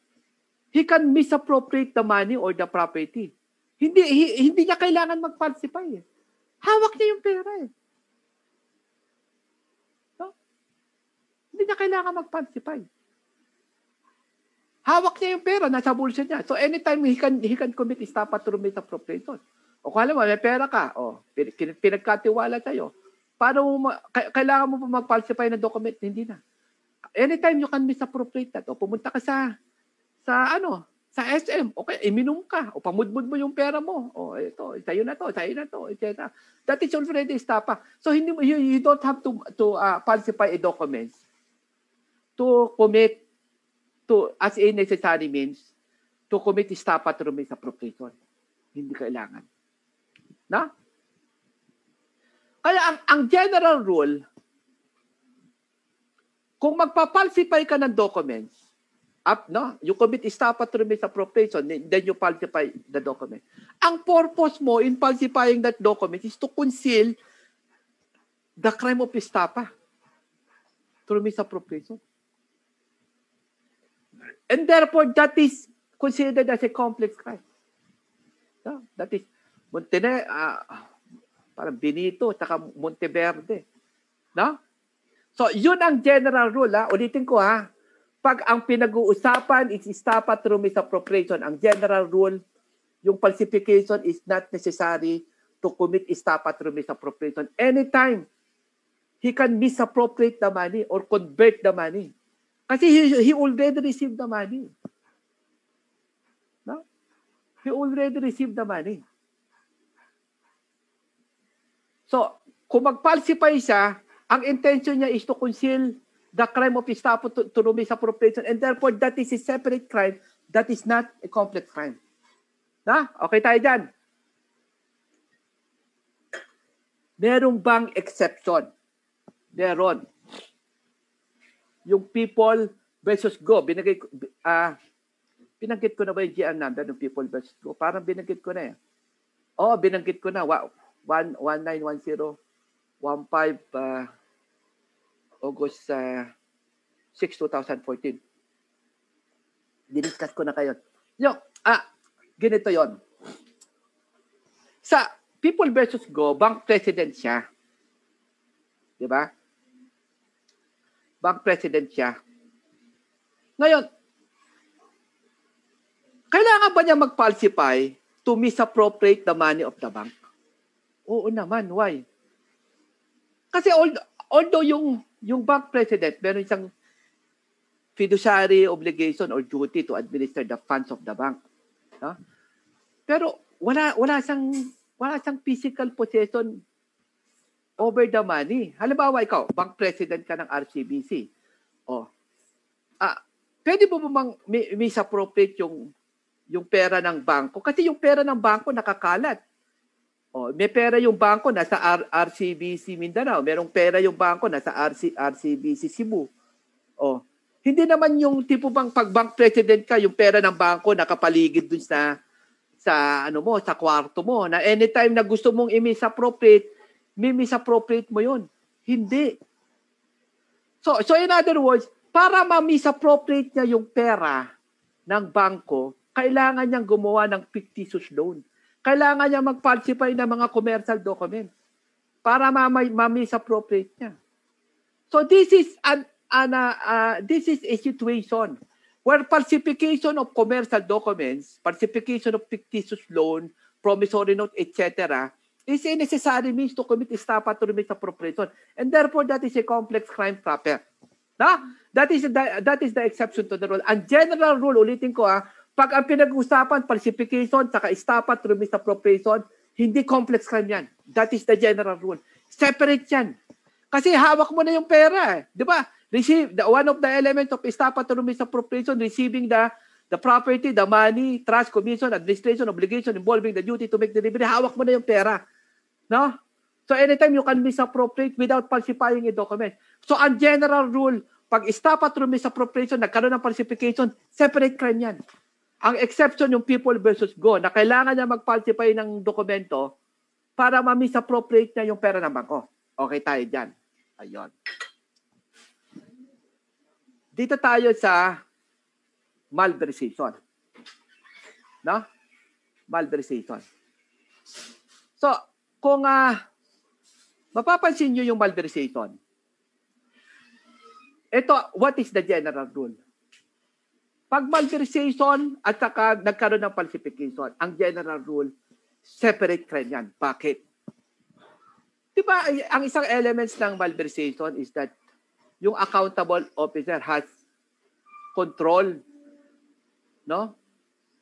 he can misappropriate the money or the property. Hindi niya kailangan mag-falsify eh. Hawak niya yung pera eh. No? Hindi niya kailangan mag-falsify. Hawak niya yung pera, nasa bulsa niya. So anytime he can commit estafa through misappropriation. O kung alam mo, may pera ka, pinagkatiwala sa'yo. Kailangan mo pa mag-falsify ng document? Hindi na. Anytime you can misappropriate that, o pumunta ka sa SM, okay, iminom ka, o pamudmud mo yung pera mo, o ito, sa'yo na to, etc. That is already estafa. So you don't have to falsify a document to commit as a necessary means to commit estafa through misappropriation. Hindi kailangan. Na? Kaya ang general rule, kung magpa-falsify ka ng documents, you commit estafa through misappropriation, then you falsify the document. Ang purpose mo in falsifying that document is to conceal the crime of estafa through misappropriation. And therefore, that is considered as a complex crime. No? That is, parang Benito, saka Monteverde. No? So, yun ang general rule. Ulitin ko pag ang pinag-uusapan is estafa through misappropriation, ang general rule, yung falsification is not necessary to commit estafa through misappropriation. Anytime he can misappropriate the money or convert the money. Kasi he already received the money. No? He already received the money. So, kung mag-falsify siya, ang intention niya is to conceal the crime of estafa through misappropriation, and therefore that is a separate crime. That is not a complex crime. Na? Okay tayo dyan. Merong bang exception? Meron. Yung People versus Go, binanggit ko na ba yung GR number ng People versus Go? Parang binanggit ko na eh. Binanggit ko na. 1910 August 6, 2014. Diniscuss ko na kayo. Ganito yon. Sa People versus Go, bank president siya. Di ba? Bank president siya. Ngayon, kailangan ba niya mag-falsify to misappropriate the money of the bank? Oo naman. Why? Kasi although yung bank president, meron isang fiduciary obligation or duty to administer the funds of the bank. No? Pero wala siyang physical possession over the money. Halimbawa, ikaw, bank president ka ng RCBC. Pwede mo bang misappropriate yung pera ng bangko? Kasi yung pera ng bangko nakakalat. May pera yung bangko nasa RCBC Mindanao. Merong pera yung bangko nasa RCBC Cebu. Hindi naman yung tipo bang pag bank president ka, yung pera ng bangko nakapaligid dun sa kwarto mo, na anytime na gusto mong i-misappropriate, misappropriate mo yun. Hindi. So in other words, para ma-misappropriate niya yung pera ng bangko, kailangan niyang gumawa ng fictitious loan. Kailangan niya mag-falsify ng mga commercial documents para ma-misappropriate niya. So this is a situation where falsification of commercial documents, falsification of fictitious loan, promissory note, etc., is a necessary means to commit statutory misappropriation. And therefore, that is a complex crime proper. That is the exception to the rule. Ang general rule, ulitin ko pag ang pinag-usapan, falsification, saka statutory misappropriation, hindi complex crime yan. That is the general rule. Separate yan. Kasi hawak mo na yung pera. Di ba? One of the elements of statutory misappropriation, receiving the property, the money, trust, commission, administration, obligation involving the duty to make delivery, hawak mo na yung pera. No? So anytime you can misappropriate without falsifying a document. So ang general rule, pag statutory misappropriation, nagkaroon ng falsification, separate crime yan. Ang exception yung people versus Go, na kailangan niya mag-falsify ng dokumento para ma-misappropriate niya yung pera ng bangko. Okay tayo dyan. Ayun. Dito tayo sa malversation. No? Malversation. So, kung mapapansin nyo yung malversation, ito, what is the general rule? Pag malversation at saka nagkaroon ng falsification, ang general rule, separate crime yan. Bakit? Diba, ang isang elements ng malversation is that yung accountable officer has control, no?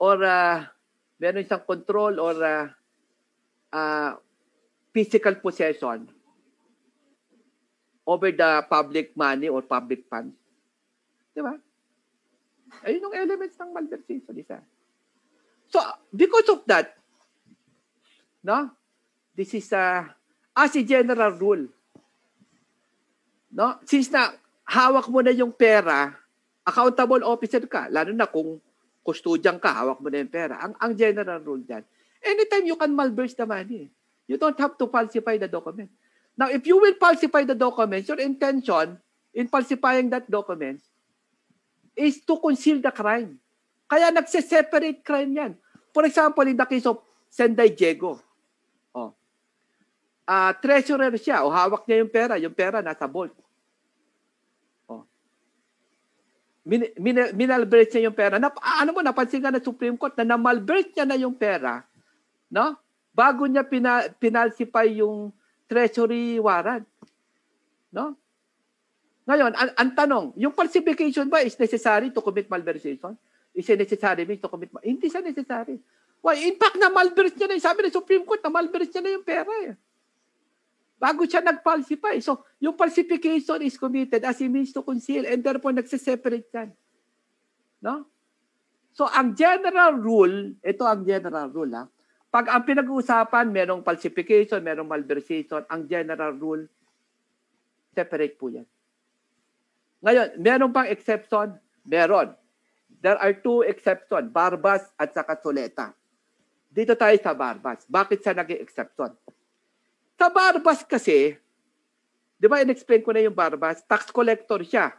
Or meron isang control or physical possession over the public money or public funds. Diba? Ayun yung elements ng malversation, isa. So, because of that, no? This is as a general rule, no? Since na hawak mo na yung pera, accountable officer ka, lalo na kung custodian ka, hawak mo na yung pera. Ang general rule dyan, anytime you can malverse the money, you don't have to falsify the document. Now, if you will falsify the documents, your intention in falsifying that document is to conceal the crime. Kaya nagse-separate crime yan. For example, in the case of Senday Diego, treasurer siya, hawak niya yung pera nasa vault. Minalberse niya yung pera. Napansin ka na Supreme Court na namalberse niya na yung pera, no? Bago niya pinalsify yung treasury warrant. No? Ngayon, ang tanong, yung falsification ba is necessary to commit malversation? Is it necessary to commit Hindi siya necessary. Why? In fact, na-malverse niya na. Sabi ng Supreme Court, na-malverse niya na yung pera. Bago siya nag-falsify. So, yung falsification is committed as a means to conceal and therefore nagsiseparate yan. No? So, ang general rule, ito ang general rule, pag ang pinag-uusapan, merong falsification, merong malversation, ang general rule, separate po yan. Ngayon, meron pang exception? Meron. There are two exceptions, Barbas at saka Soleta. Dito tayo sa Barbas. Bakit siya naging exception? Sa Barbas kasi, di ba in-explain ko na yung Barbas, tax collector siya.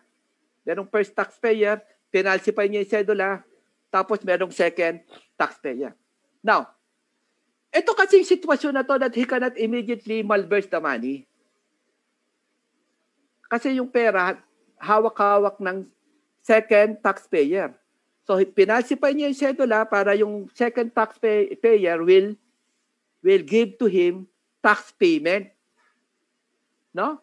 Merong first taxpayer, pinalsify niya yung cedula, tapos merong second taxpayer. Now, ito kasi yung sitwasyon na to that he cannot immediately malverse the money. Kasi yung pera, hawak-hawak ng second taxpayer. So, pinalsify niya yung cedula para yung second taxpayer will give to him tax payment. No?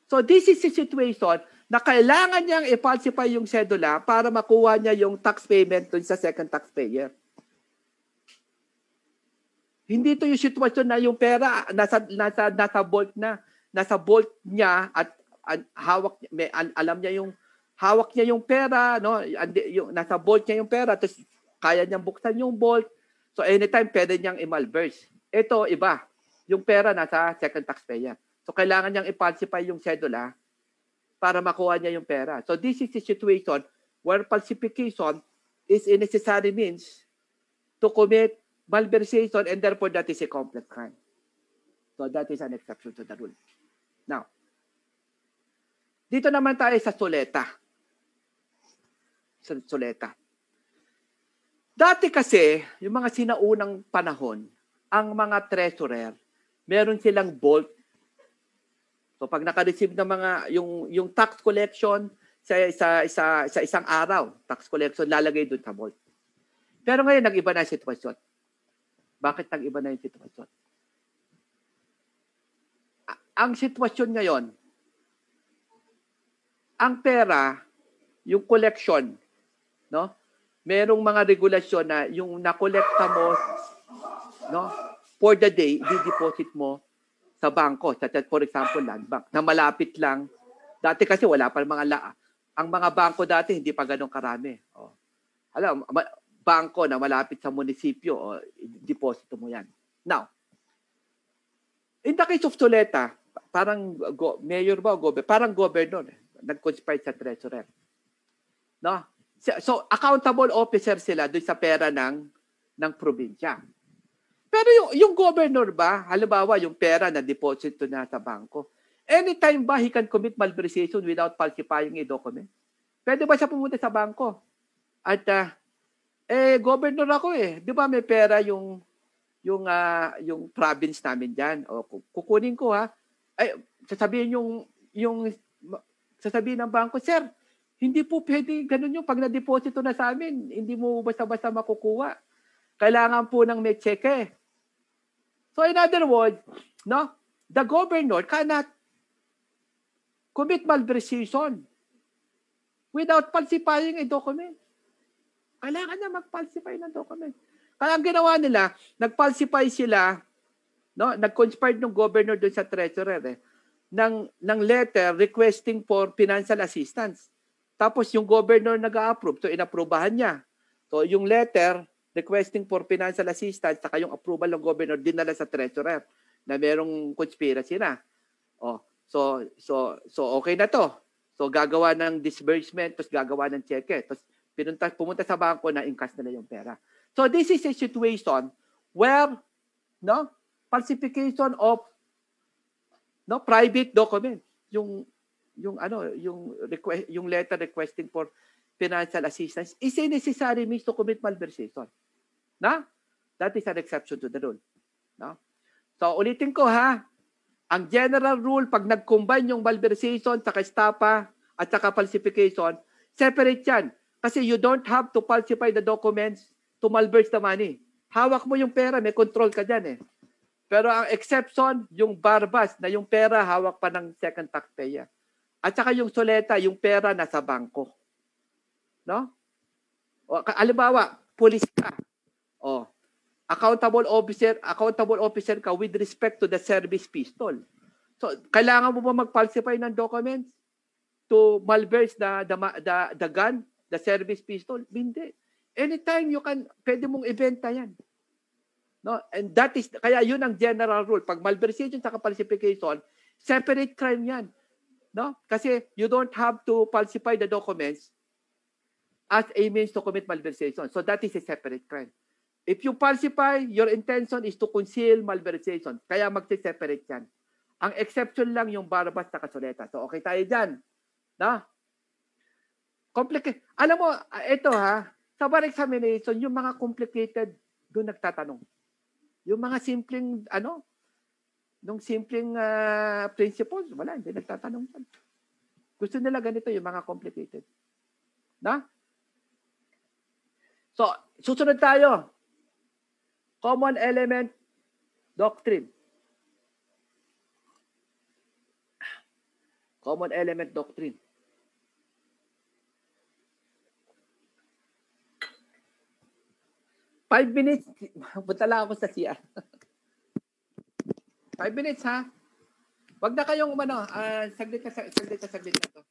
So this is the situation na kailangan niyang i-falsify yung sedula para makuha niya yung tax payment dun sa second taxpayer. Hindi to yung sitwasyon na yung pera nasa vault na, nasa vault niya at hawak alam niya yung hawak niya yung pera, no? Yung nasa vault niya yung pera, tapos kaya niyang buksan yung vault. So anytime pwede niyang i-malverse. Ito iba, yung pera nasa second taxpayer. So kailangan niyang i-falsify yung sedula para makuha niya yung pera. So this is the situation where falsification is a necessary means to commit malversation, and therefore that is a complex crime. So that is an exception to the rule. Now, dito naman tayo sa Suleta. Suleta. Dati kasi, yung mga sinaunang panahon, ang mga treasurer, meron silang vault. So pag naka-receive ng mga, yung tax collection sa isang araw, tax collection lalagay doon sa vault. Pero ngayon, nag-iba na yung sitwasyon. Bakit nag-iba na yung sitwasyon? Ang sitwasyon ngayon, ang pera, yung collection, no? Merong mga regulasyon na yung nakolekta mo, no? For the day, di-deposit mo sa bangko, for example, land bank, na malapit lang. Dati kasi wala pa ang mga bangko dati hindi pa ganun karami. Oh. Alam, bangko na malapit sa munisipyo, o deposito mo yan. Now, in the case of Suleta, parang mayor ba o parang governor, nag-conspire sa treasurer. No? So, accountable officer sila doon sa pera ng probinsya. Pero yung governor ba, halimbawa yung pera na deposito na sa bangko, anytime ba he can commit malversation without falsifying a document? Pwede ba siya pumunta sa bangko? At governor ako eh. 'Di ba may pera yung province namin diyan. O kukunin ko ha. Ay sasabihin sasabihin ng bangko, sir, hindi po pwede ganun yung pag na-deposito na sa amin, hindi mo basta-basta makukuha. Kailangan po ng may cheque. So in other words, no, the governor cannot commit malversation without falsifying a document. Kailangan na mag-falsify ng document. Kaya ang ginawa nila, nag-falsify sila, no, nag-conspire ng governor doon sa treasurer ng letter requesting for financial assistance. Tapos yung governor nag-a-approve, so inaprubahan niya. So yung letter requesting for financial assistance, saka yung approval ng governor dinala sa treasurer na merong conspiracy na. Oh, so okay na to. So gagawa ng disbursement, tapos gagawa ng cheque, tapos pumunta sa bangko na encash nila yung pera. So this is a situation where no falsification of no private document, yung letter requesting for financial assistance is a necessary means to commit malversation. Na? That is an exception to the rule. No? So ulitin ko ha, ang general rule pag nag-combine yung malversation sa estafa at saka falsification, separate yan. Kasi you don't have to falsify the documents to malverse the money. Hawak mo yung pera, may control ka dyan eh. Pero ang exception, yung barbas na yung pera hawak pa ng second taxpayer. At saka yung Suleta, yung pera nasa bangko. No? O, halimbawa, pulis ka. O, accountable officer ka with respect to the service pistol. So, kailangan mo ba mag-falsify ng documents to malverse the gun? The service pistol, hindi. Anytime pwede mong ibenta yan. No? And that is, kaya yun ang general rule. Pag malversation sa falsification, separate crime yan. No? Kasi you don't have to falsify the documents as a means to commit malversation. So that is a separate crime. If you falsify, your intention is to conceal malversation. Kaya magsi-separate yan. Ang exception lang yung barbas sa Suleta. So okay tayo dyan. No? Complicated. Alam mo, ito ha, sa bar examination, yung mga complicated, doon nagtatanong. Yung mga simpleng, nung simpleng principles, wala, hindi nagtatanong. Gusto nila ganito, yung mga complicated. Na? So, susunod tayo. Common element doctrine. Common element doctrine. Five minutes. Punta lang ako sa CR. 5 minutes, ha? Wag na kayong saglit na to.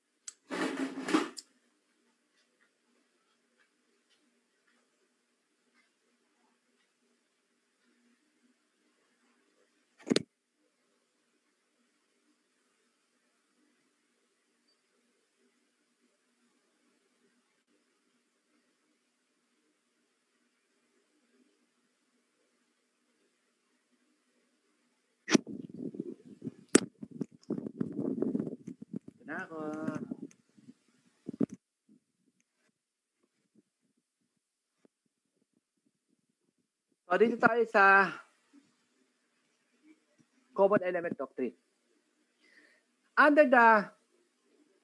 Ito na ako. So, dito tayo sa common element doctrine. Under the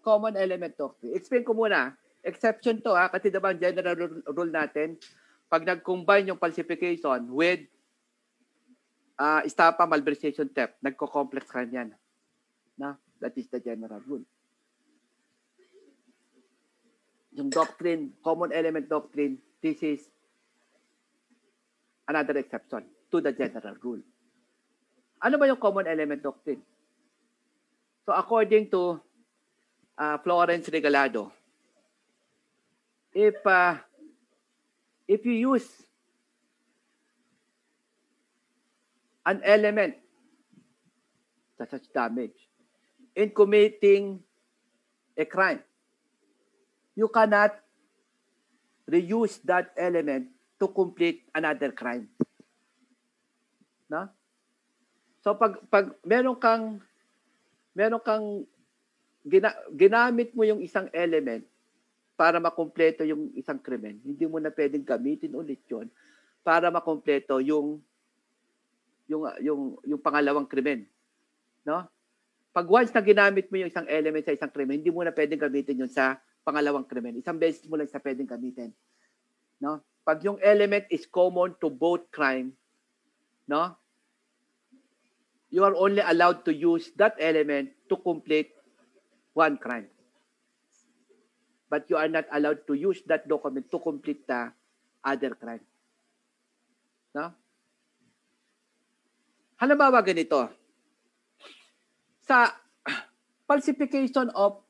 common element doctrine, explain ko muna. Exception to, kasi diba ang general rule natin, pag nag-combine yung falsification with estafa, malversation, theft, nagko-complex crime yan. That is the general rule. Yung doctrine, common element doctrine, this is another exception to the general rule. Ano ba yung common element doctrine? So according to Florence Regalado, if you use an element such as damage in committing a crime, you cannot reuse that element to complete another crime. So pag meron kang ginamit mo yung isang element para makumpleto yung isang krimen, hindi mo na pwedeng gamitin ulit yon para makumpleto yung pangalawang krimen. Pag once na ginamit mo yung isang element sa isang krimen, hindi mo na pwedeng gamitin yun sa pangalawang krimen. Isang beses mo lang sa pwedeng gamitin. Pag yung element is common to both crime, you are only allowed to use that element to complete one crime. But you are not allowed to use that document to complete the other crime. Halimbawa ganito. Sa falsification of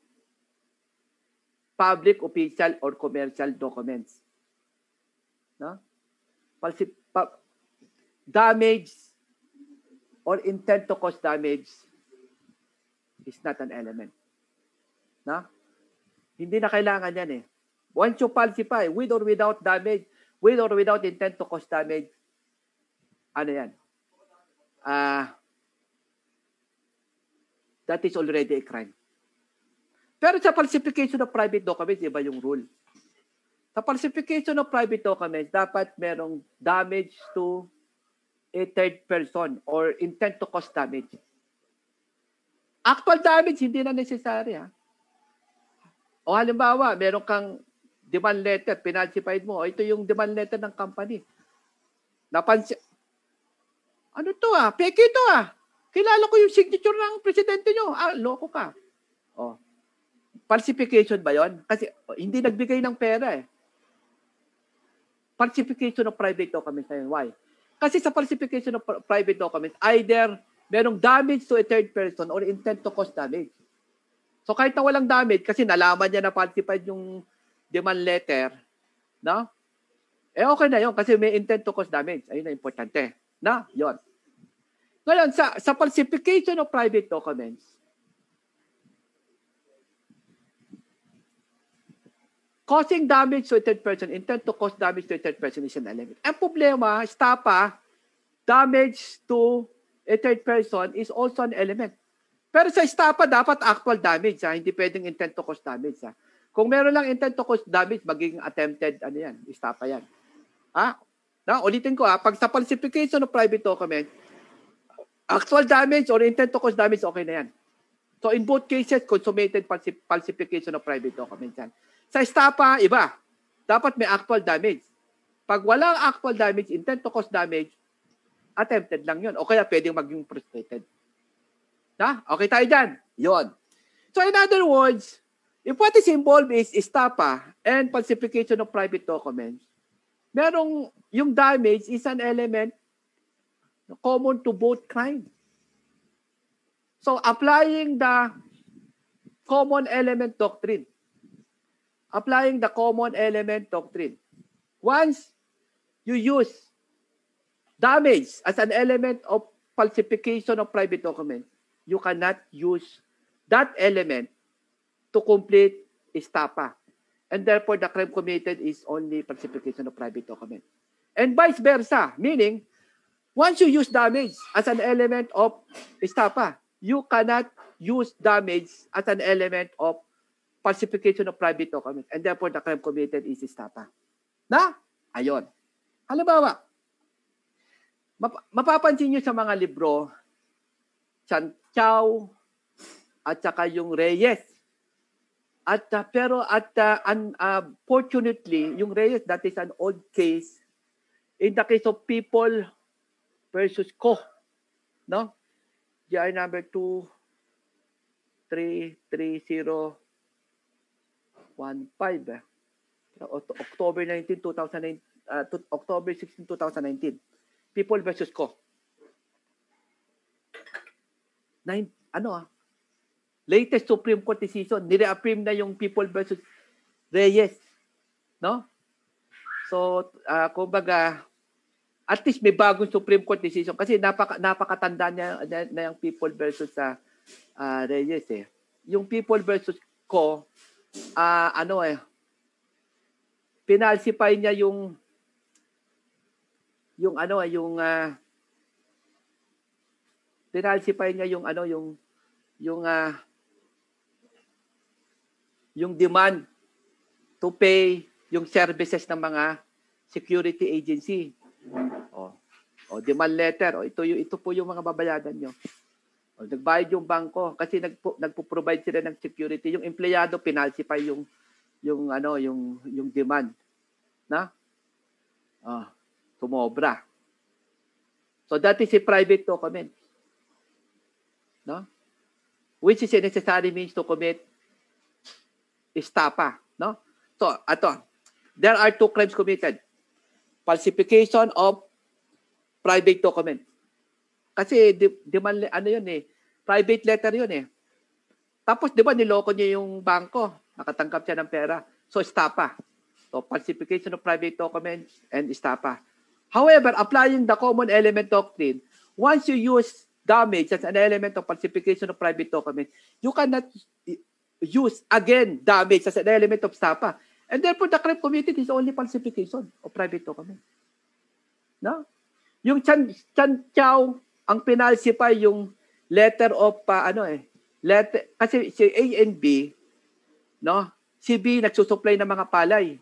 public, official, or commercial documents, damage or intent to cause damage is not an element. Hindi na kailangan yan . Once you falsify, with or without damage, with or without intent to cause damage, ano yan? That is already a crime. Pero sa falsification of private documents, iba yung rule. Sa falsification of private documents, dapat merong damage to a third person or intent to cause damage. Actual damage, hindi na necessary. O halimbawa, meron kang demand letter, pinalsified mo, ito yung demand letter ng company. Ano to Peke ito Kilala ko yung signature ng presidente nyo. Loko ka. Falsification ba yon? Kasi hindi nagbigay ng pera Falsification of private documents na yun. Why? Kasi sa falsification of private documents, either merong damage to a third person or intent to cause damage. So kahit na walang damage, kasi nalaman niya na falsified yung demand letter, okay na yun kasi may intent to cause damage. Ayun na importante. Yun. Ngayon, sa falsification of private documents, causing damage to a third person, intent to cause damage to a third person is an element. Ang problema, estafa, damage to a third person is also an element. Pero sa estafa, dapat actual damage. Hindi pwedeng intent to cause damage. Kung meron lang intent to cause damage, magiging attempted, estafa yan. Ulitin ko pag sa falsification of private document, actual damage or intent to cause damage, okay na yan. So in both cases, consummated falsification of private documents yan. Sa estafa, iba. Dapat may actual damage. Pag walang actual damage, intent to cause damage, attempted lang yun. O kaya pwedeng maging frustrated. Okay tayo dyan. Yun. So in other words, if what is involved is estafa and falsification of private documents, merong yung damage is an element common to both crimes. So applying the common element doctrine, once you use damage as an element of falsification of private documents, you cannot use that element to complete estafa. And therefore, the crime committed is only falsification of private documents. And vice versa, meaning, once you use damage as an element of estafa, you cannot use damage as an element of falsification of private documents. And therefore, the crime committed is estafa. Na? Ayon. Halimbawa, mapapansin nyo sa mga libro, Chan Chow, at saka yung Reyes. Pero unfortunately, yung Reyes, that is an old case. In the case of People versus Co, no? GR number 233015. October 19, 2009, October 16, 2019. People versus Co. Latest Supreme Court decision, nire-affirm na yung People versus Reyes. No? So, kumbaga, at least may bagong Supreme Court decision kasi napakatanda niya na yung People versus Reyes eh. Yung People versus Co, pinalsify niya yung demand to pay yung services ng mga security agency. Demand letter. Ito po yung mga babayadan nyo. Nagbayad yung bangko kasi nagpo-provide sila ng security. Yung empleyado pinalsify yung demand. Na? Tumobra. So that is a private document. No? Which is a necessary means to commit estafa, no? So, there are two crimes committed. Falsification of private document. Kasi private letter yun eh. Tapos, di ba, niloko niya yung bangko. Nakatangkap siya ng pera. So, estafa. So, falsification of private documents and estafa. However, applying the common element doctrine, once you use damage as an element of falsification of private documents, you cannot use again damage as an element of estafa. And therefore, the crime committed is only falsification of private documents. No? Yung Chan Chow, ang pinalsify yung letter of, kasi si A and B, no? Si B nagsusupply ng mga palay.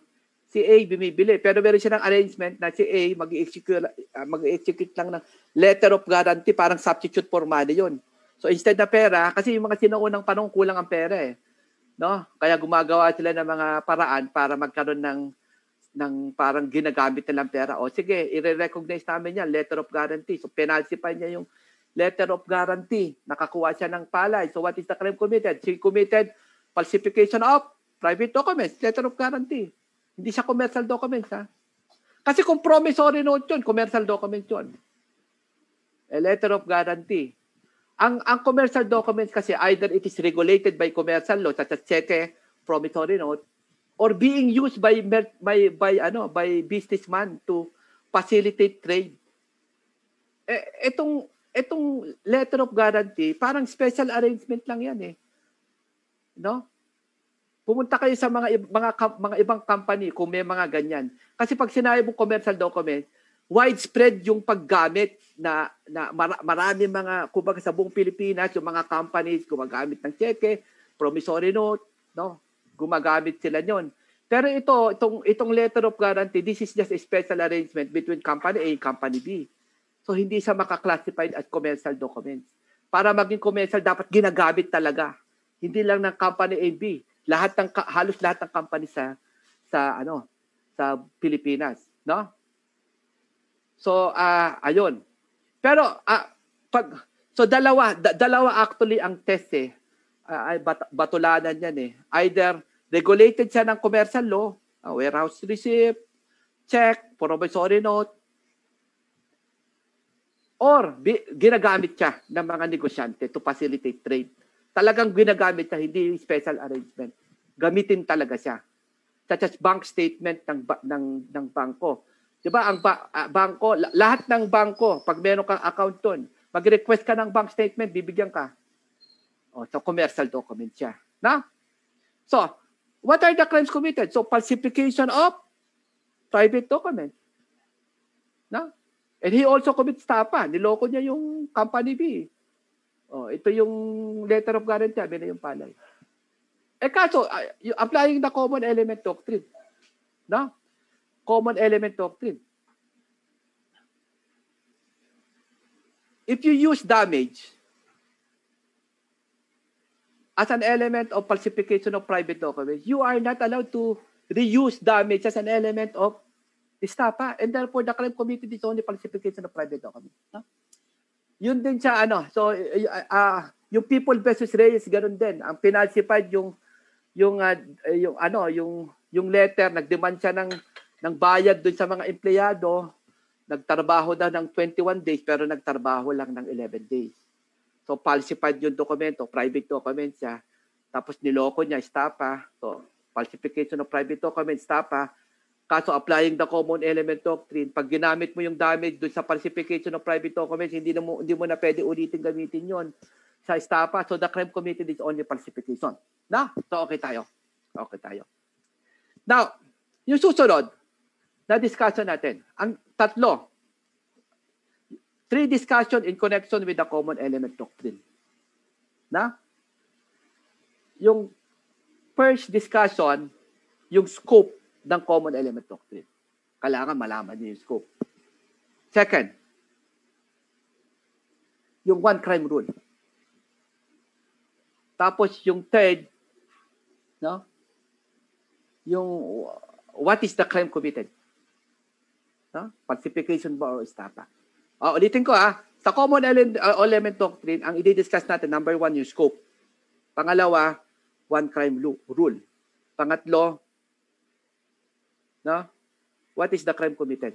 Si A bumibili. Pero meron siya ng arrangement na si A mag-execute lang ng letter of guarantee, parang substitute for money yun. So instead na pera, kasi yung mga sinaunang panahon kulang ang pera eh. No? Kaya gumagawa sila ng mga paraan para magkaroon ng parang ginagamit nilang pera. O sige, i-recognize namin yan, letter of guarantee. So penalsify niya yung letter of guarantee. Nakakuha siya ng palay. So what is the crime committed? She committed falsification of private documents, letter of guarantee. Hindi siya commercial documents, ha? Kasi kung promissory note yun, commercial documents yun. A letter of guarantee. Ang commercial documents kasi either it is regulated by commercial law such as cheque, promissory note, or being used by businessman to facilitate trade. Etong letter of guarantee, parang special arrangement lang yan eh. No? Pumunta kayo sa mga ibang company kung may mga ganyan. Kasi pag sinabi mong commercial document, widespread yung paggamit na marami mga, kumbaga sa buong Pilipinas, yung mga companies gumagamit ng cheque, promissory note, no? Gumagamit sila yon. Pero itong letter of guarantee, this is just a special arrangement between company A and company B. So hindi siya maka-classified as commercial documents. Para maging commercial, dapat ginagamit talaga. Hindi lang ng company A and B. Halos lahat ng company sa Pilipinas, no? So ayun. Pero dalawa actually ang test eh. batulanan yan eh. Either regulated siya ng commercial law, warehouse receipt, check, promissory note, or ginagamit siya ng mga negosyante to facilitate trade. Talagang ginagamit siya, hindi special arrangement. Gamitin talaga siya. Such as bank statement ng bangko. Diba, ang bangko, lahat ng bangko, pag meron kang account doon, mag-request ka ng bank statement, bibigyan ka. So commercial document siya. Na? So, what are the crimes committed? So, falsification of private document. Na? And he also commits tapa. Niloko niya yung company B. Ito yung letter of guarantee, sabi na yung palay. Kaso, applying the common element doctrine. No? Common element doctrine. If you use damage as an element of falsification of private documents, you are not allowed to reuse damage as an element of estafa. And therefore, the crime committed is only falsification of private documents. No? Yun din siya, So, yung People versus Reyes, ganun din. Ang pinalsified yung letter, nagdemand siya ng bayad dun sa mga empleyado, nagtrabaho daw ng 21 days, pero nagtrabaho lang ng 11 days. So, falsified yung dokumento, private document siya. Tapos niloko niya, estafa. So, falsification of private document, estafa. Kaso, applying the common element doctrine, pag ginamit mo yung damage dun sa falsification of private documents, hindi mo na pwede ulitin gamitin yon sa estafa. So, the crime committed is only falsification. Na? So, okay tayo. Now, yung susunod na discussion natin, ang tatlo, 3 discussion in connection with the common element doctrine. Na? Yung first discussion, yung scope ng common element doctrine. Kailangan malaman niyo yung scope. Second, yung one crime rule. Tapos yung third, no? Yung what is the crime committed? No? Falsification ba o estafa? Ulitin ko sa common element doctrine, ang i-discuss natin, number 1, yung scope. Pangalawa, one crime rule. Pangatlo, no? What is the crime committed?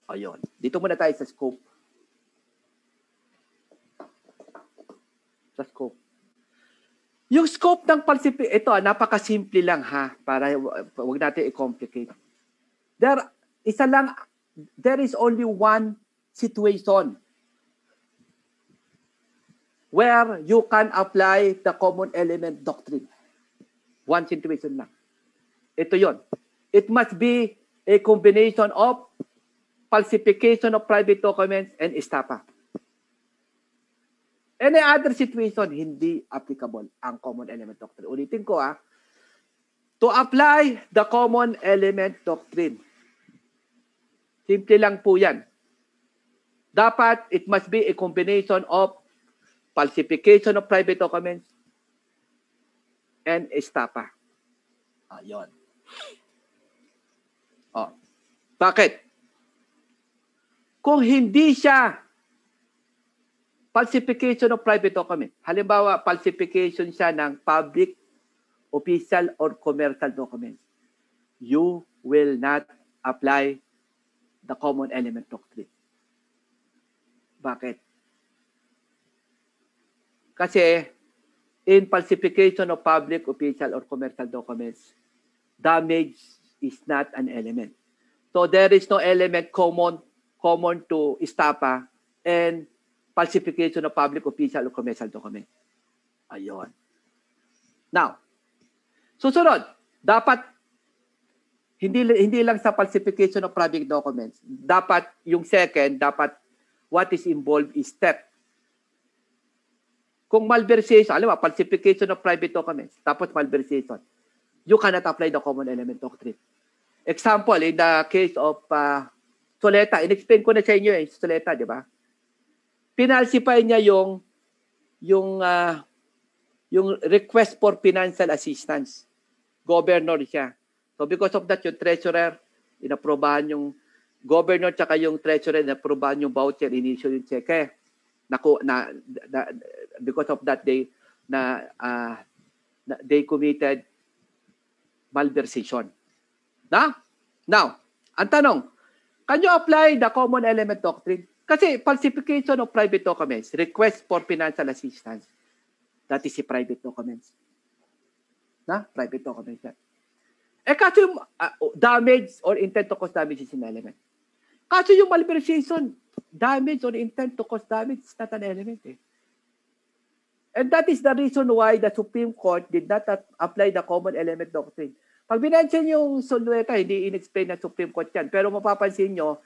Ayun. Dito muna tayo sa scope. Yung scope ng falsification, ito, napakasimple lang para wag natin i-complicate. There is only one situation where you can apply the common element doctrine. One situation lang. Ito yon. It must be a combination of falsification of private documents and estafa. Any other situation, hindi applicable ang common element doctrine. Ulitin ko to apply the common element doctrine. Simple lang po yan. Dapat, it must be a combination of falsification of private documents and estafa. Ayun. Bakit? Kung hindi siya falsification of private document, halimbawa, falsification siya ng public, official, or commercial documents, you will not apply the common element doctrine. Bakit? Kasi in falsification of public, official, or commercial documents, damage is not an element. So there is no element common to estafa and falsification of public, official, or commercial document. Ayun. Now, susunod, dapat hindi lang sa falsification of public documents. Dapat yung second, dapat what is involved is theft. Kung malversation, alam mo, falsification of private documents, tapos malversation, you cannot apply the common element doctrine. Example, in the case of Soleta, in-explain ko na sa inyo Soleta, di ba? Pinalsify niya yung request for financial assistance. Governor siya. So because of that, yung treasurer, inaprobahan yung governor tsaka yung treasurer, inaprobahan yung voucher, in-issue yung cheque. Because of that, they na they committed malversation. Now, ang tanong, can you apply the common element doctrine? Kasi falsification of private documents, request for financial assistance, that is si private documents. Private documents yan. Kaso yung damage or intent to cause damage is an element. Kaso yung malversation, damage or intent to cause damage is not an element. And that is the reason why the Supreme Court did not apply the common element doctrine. Pag binansin yung Solweta, hindi in-explain ng Supreme Court yan. Pero mapapansin nyo,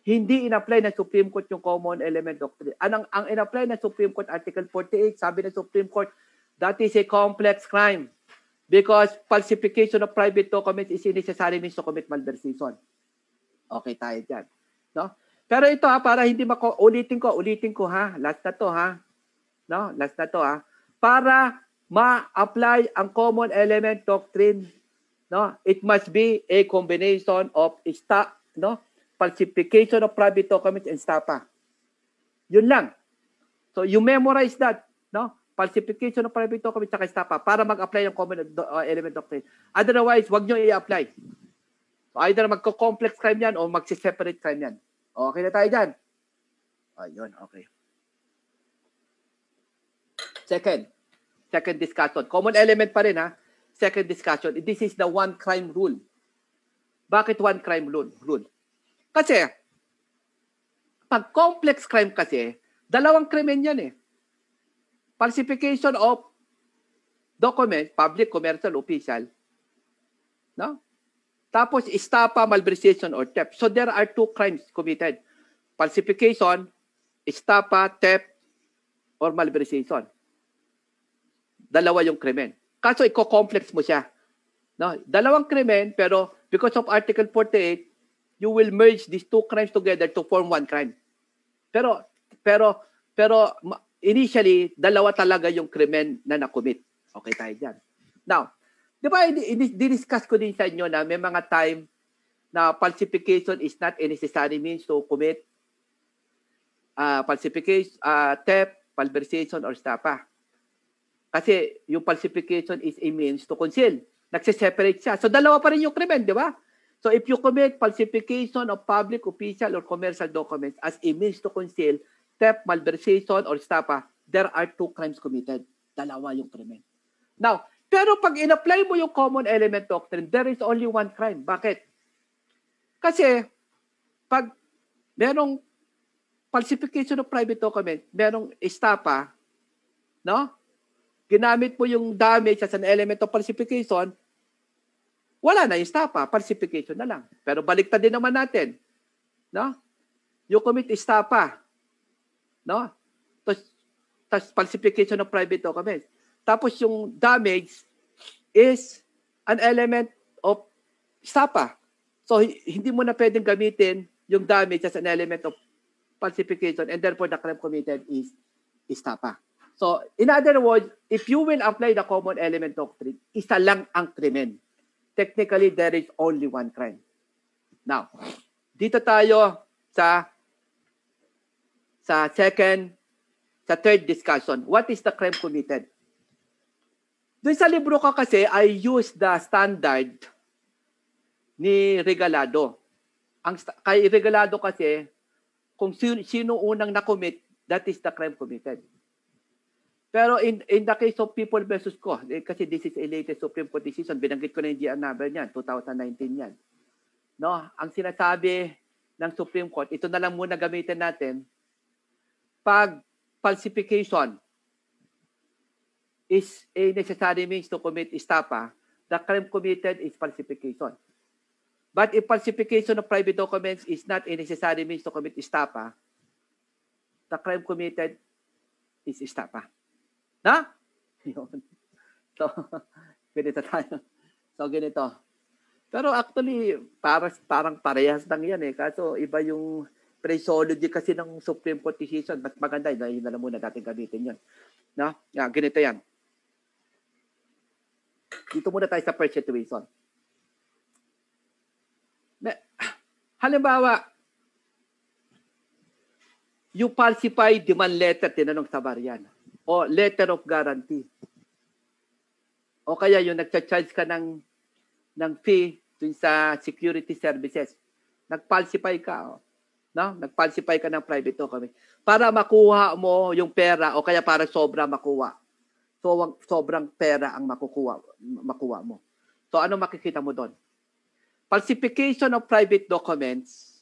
hindi in-apply ng Supreme Court yung common element doctrine. Ang in-apply ng Supreme Court, Article 48, sabi ng Supreme Court, that is a complex crime because falsification of private documents is a necessary means to commit malversation. Okay tayo dyan. No? Pero ito para hindi ulitin ko ha, last na to ha. No, last na to ha. Para ma-apply ang common element doctrine, no, it must be a combination of falsification of private documents and estafa. Yun lang. So you memorize that, no? Falsification of private documents at estafa para mag-apply ng common element doctrine. Otherwise, wag nyo i-apply. So either magko-complex crime yan o magsi-separate crime yan. Okay na tayo dyan. Ayun, okay. Second discussion. Common element pa rin ha. Second discussion. This is the one crime rule. Bakit one crime rule? Kasi, pag complex crime kasi, dalawang krimen yan Falsification of document, public, commercial, official. No? Tapos, estafa, malversation, or theft. So, there are two crimes committed. Falsification, estafa, theft, or malversation. Dalawa yung krimen. Kaso, i-complex mo siya. No? Dalawang krimen, pero because of Article 48, you will merge these two crimes together to form one crime. Pero initially, dalawa talaga yung krimen na nakomit. Okay tayo dyan. Now, di ba, di-discuss ko din sa inyo na may mga time na falsification is not a necessary means to commit falsification, theft, malversation, or estafa. Kasi yung falsification is a means to conceal. Nagsiseparate siya. So, dalawa pa rin yung krimen, di ba? So, if you commit falsification of public, official, or commercial documents as a means to conceal theft, malversation, or estafa, there are two crimes committed. Dalawa yung krimen. Now, pero pag in-apply mo yung common element doctrine, there is only one crime. Bakit? Kasi, pag merong falsification of private document, merong estafa, no? Ginamit mo yung damage as an element of falsification, wala na yung estafa, falsification na lang. Pero baliktad din naman natin. No? You commit estafa. No? Tapos falsification of private documents. Tapos yung damage is an element of estafa. So, hindi mo na pwedeng gamitin yung damage as an element of falsification and therefore the crime committed is estafa. So, in other words, if you will apply the common element doctrine, isa lang ang krimen. Technically, there is only one crime. Now, dito tayo sa third discussion. What is the crime committed? Doon sa libro ko kasi, I use the standard ni Regalado. Kay Regalado kasi, kung sino unang na-commit, that is the crime committed. Pero in the case of People versus Co, kasi this is a latest Supreme Court decision, binanggit ko na yung GR number niyan, 2019 yan. No, ang sinasabi ng Supreme Court, ito na lang muna gamitin natin, pag falsification is a necessary means to commit estafa, the crime committed is falsification. But if falsification of private documents is not a necessary means to commit estafa, the crime committed is estafa. Na? So, ganito tayo. So, ganito. Pero actually, parang parehas lang yan Kaso, iba yung phraseology kasi ng Supreme Court decision. Mas maganda, yun na lang muna natin gamitin yun. Na? Yan, ganito yan. Dito muna tayo sa first situation. Halimbawa, you falsify demand letter, tinanong sa Varian. o letter of guarantee. O kaya yung nagcha-charge ka ng fee dun sa security services. Nag-falsify ka. No? Nag-falsify ka ng private document. Para makuha mo yung pera o kaya para sobra makuha. So, sobrang pera ang makuha mo. So, ano makikita mo doon? Falsification of private documents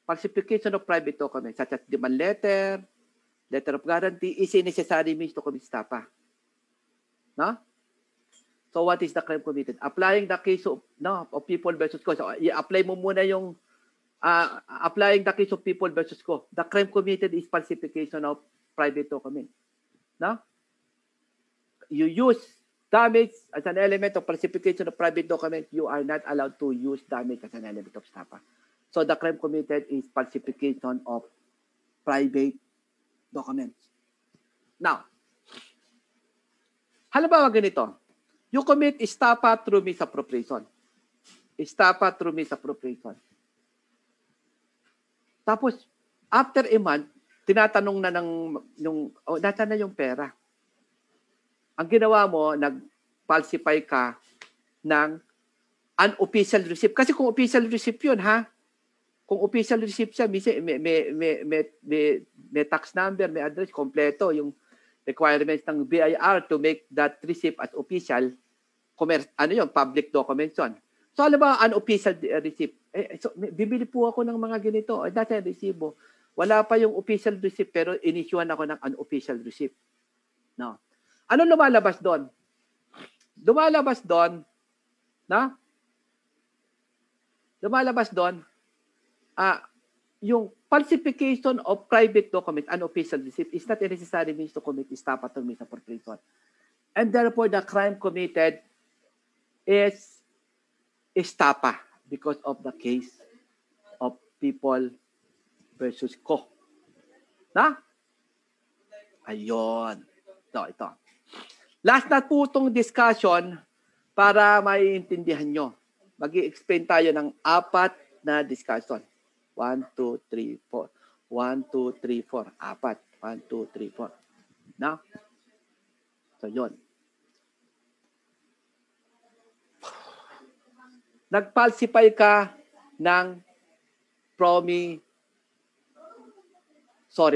such as demand letter, letter of guarantee is a necessary means to commit estafa. No? So what is the crime committed? Applying the case of people versus co. So i-apply mo muna yung applying the case of people versus co. The crime committed is falsification of private document. No? You use damage as an element of falsification of private document. You are not allowed to use damage as an element of estafa. So the crime committed is falsification of private documents. Now, halimbawa ganito, you commit estafa through misappropriation. Tapos, after a month, tinatanong na nasaan na yung pera? Ang ginawa mo, nag-falsify ka ng unofficial receipt. Kasi kung official receipt yun, ha? Kung official receipt siya, may tax number, may address, kompleto, yung requirements ng BIR to make that receipt as official, public documents yun. So, alam ba, unofficial receipt? So, bibili po ako ng mga ganito. Nasa yung resibo. Wala pa yung official receipt, pero inisyuan ako ng unofficial receipt. No. Ano lumalabas doon? Lumalabas doon, yung falsification of private document, unofficial receipt, is not a necessary means to commit estafa or misappropriation. And therefore, the crime committed is estafa because of the case of people versus co. Na? Ayun. Ito. Last na po itong discussion para maiintindihan nyo. Mag-i-explain tayo ng 4 na discussion. 1, 2, 3, 4. 1, 2, 3, 4. 4. 1, 2, 3, 4. No? So, yun. Nag-falsify ka ng promissory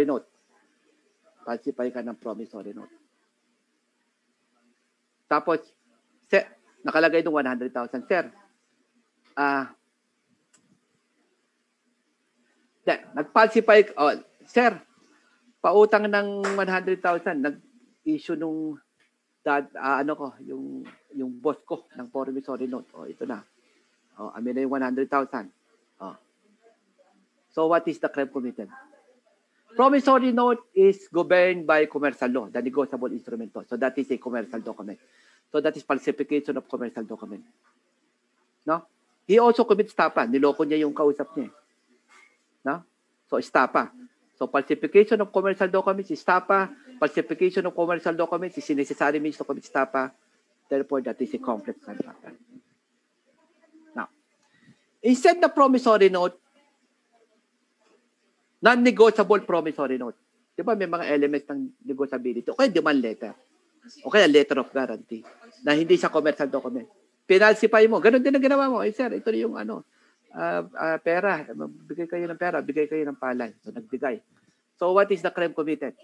note. Falsify ka ng promissory note. Tapos, nakalagay ng 100,000. Sir, nag-falsify, sir, pautang ng 100,000, nag-issue nung yung boss ko ng promissory note. Ito na. Amin na yung 100,000. So what is the crime committed? Promissory note is governed by commercial law, the negotiable instrument law. So that is a commercial document. So that is falsification of commercial document. No? He also commits estafa. Niloko niya yung kausap niya. No? So estafa. So falsification of commercial documents is estafa. Falsification of commercial documents is a necessary means to commit estafa. Therefore, that is a complex crime. Now, instead the promissory note, non-negotiable promissory note. Di ba may mga elements ng negotiability? O kaya demand letter. O kaya letter of guarantee na hindi siya commercial document. Pinalsify mo. Ganon din ang ginawa mo. Sir, ito yung pera. Bigay kayo ng pera. Bigay kayo ng palay. So, nagbigay. So, what is the crime committed?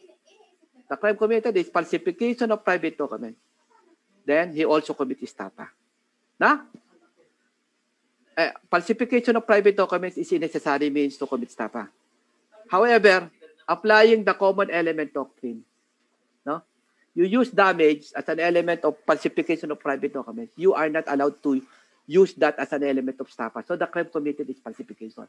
The crime committed is falsification of private document. Then, he also commits estafa. Na? Falsification of private documents is a necessary means to commit estafa. However, applying the common element doctrine, no? You use damage as an element of falsification of private documents. You are not allowed to use that as an element of estafa. So the crime committed is falsification.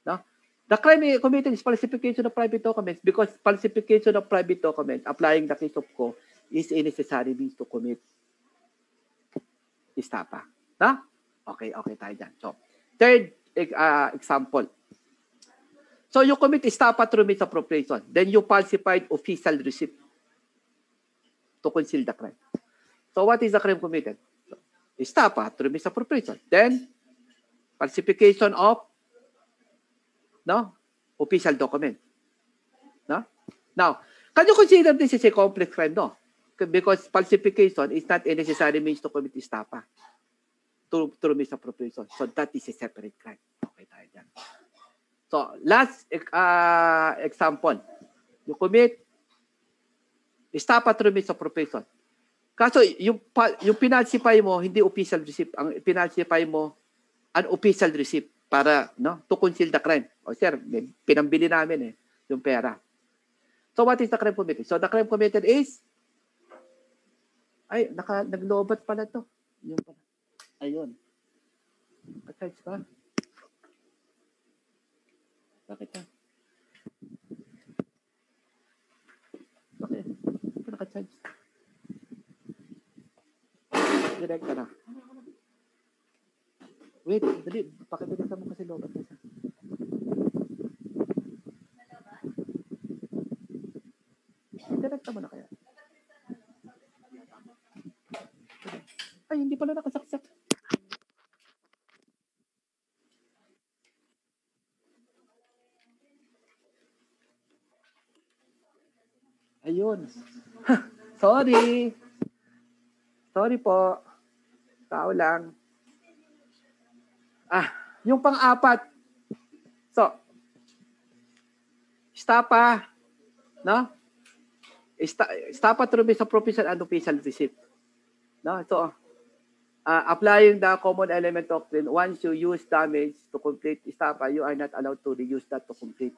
No? The crime committed is falsification of private documents because falsification of private documents, applying the case of co, is a necessary means to commit estafa. No? Okay tayo dyan. So, third example. So you commit estafa through misappropriation. Then you falsified official receipt to conceal the crime. So what is the crime committed? So, estafa through misappropriation. Then falsification of official document. No? Now, Can you consider this as a complex crime? No. Because falsification is not a necessary means to commit estafa through misappropriation. So that is a separate crime. Okay tayo dyan. So last example, you commit estafa through misappropriation. Kaso yung pinalsify mo, hindi official receipt. Ang pinalsify mo, unofficial receipt para to conceal the crime. O sir, pinambili namin yung pera. So what is the crime committed? So the crime committed is naglobat pala to. Yun pala. Ayun. At-charge ka? Bakit ka? Bakit? Bakit ka naka-charge? Direct ka na. Wait, dali. Pakibilisan mo kasi lobat ka siya. Direct ka mo na kaya? Ay, hindi pala nakasaksak. Ayun. Sorry. Sorry po. Tao lang. Yung pang-apat. So, estafa, no? Estafa through misappropriation and official receipt. No? So, applying the common element doctrine, once you use damage to complete estafa, you are not allowed to reuse that to complete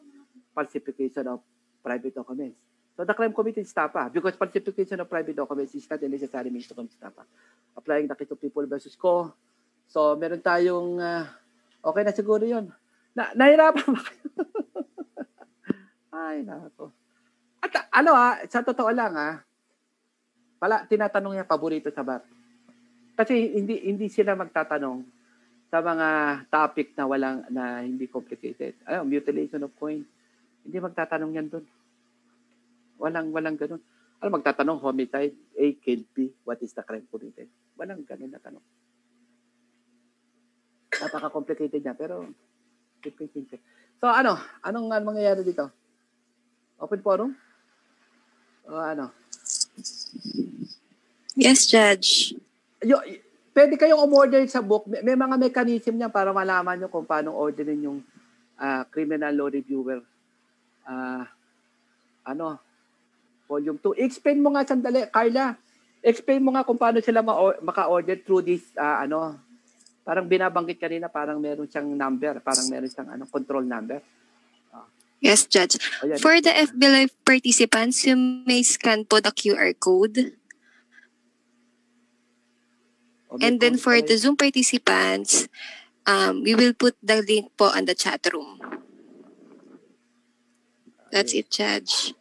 falsification of private documents. So the crime committed is estafa because falsification of private documents is not a necessary means to commit estafa. Applying the case of People versus Co. So meron tayong, okay na siguro yun. Nahirapan ba kayo? Ay, nako. At sa totoo lang tinatanong niya paborito sa bar. Kasi hindi sila magtatanong sa mga topic na hindi complicated. Mutilation of coin. Hindi magtatanong yan doon. Walang ganun. Magtatanong homicide, A, killed B, what is the crime committed? Walang ganun na tanong. Napaka-complicated niya, pero simple. So anong mangyayari dito? Open forum? O Yes, Judge. Pwede kayong umorder sa book. May mga mechanism niya para malaman nyo kung paano orderin yung criminal law reviewer. Volume 2. Explain mo nga sandali, Carla. Explain mo nga kung paano sila maka-order through this, parang binabanggit kanina, parang meron siyang number, parang meron siyang control number. Yes, Judge. For the FB Live participants, you may scan po the QR code. And then for the Zoom participants, we will put the link po on the chat room. That's it, Judge.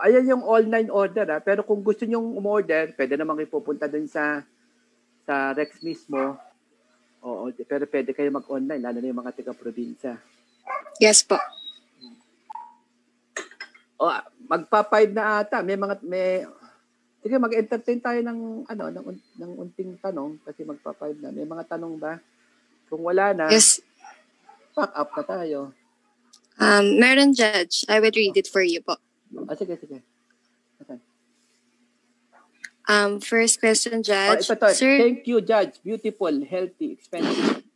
Ayan yung online order pero kung gusto nyong umorder, pwede naman kayo pupunta dun sa Rex mismo. Pero pwede kayo mag-online, lalo na yung mga taga-probinsya. Yes po. Magpa-5 na ata. Sige, mag-entertain tayo ng unting tanong kasi magpa-5 na. May mga tanong ba? Kung wala na, yes. Pack up na tayo. Meron, Judge. I will read it for you po. Sige. Okay. First question, Judge. Ito. Sir, thank you, Judge. Beautiful, healthy, expensive.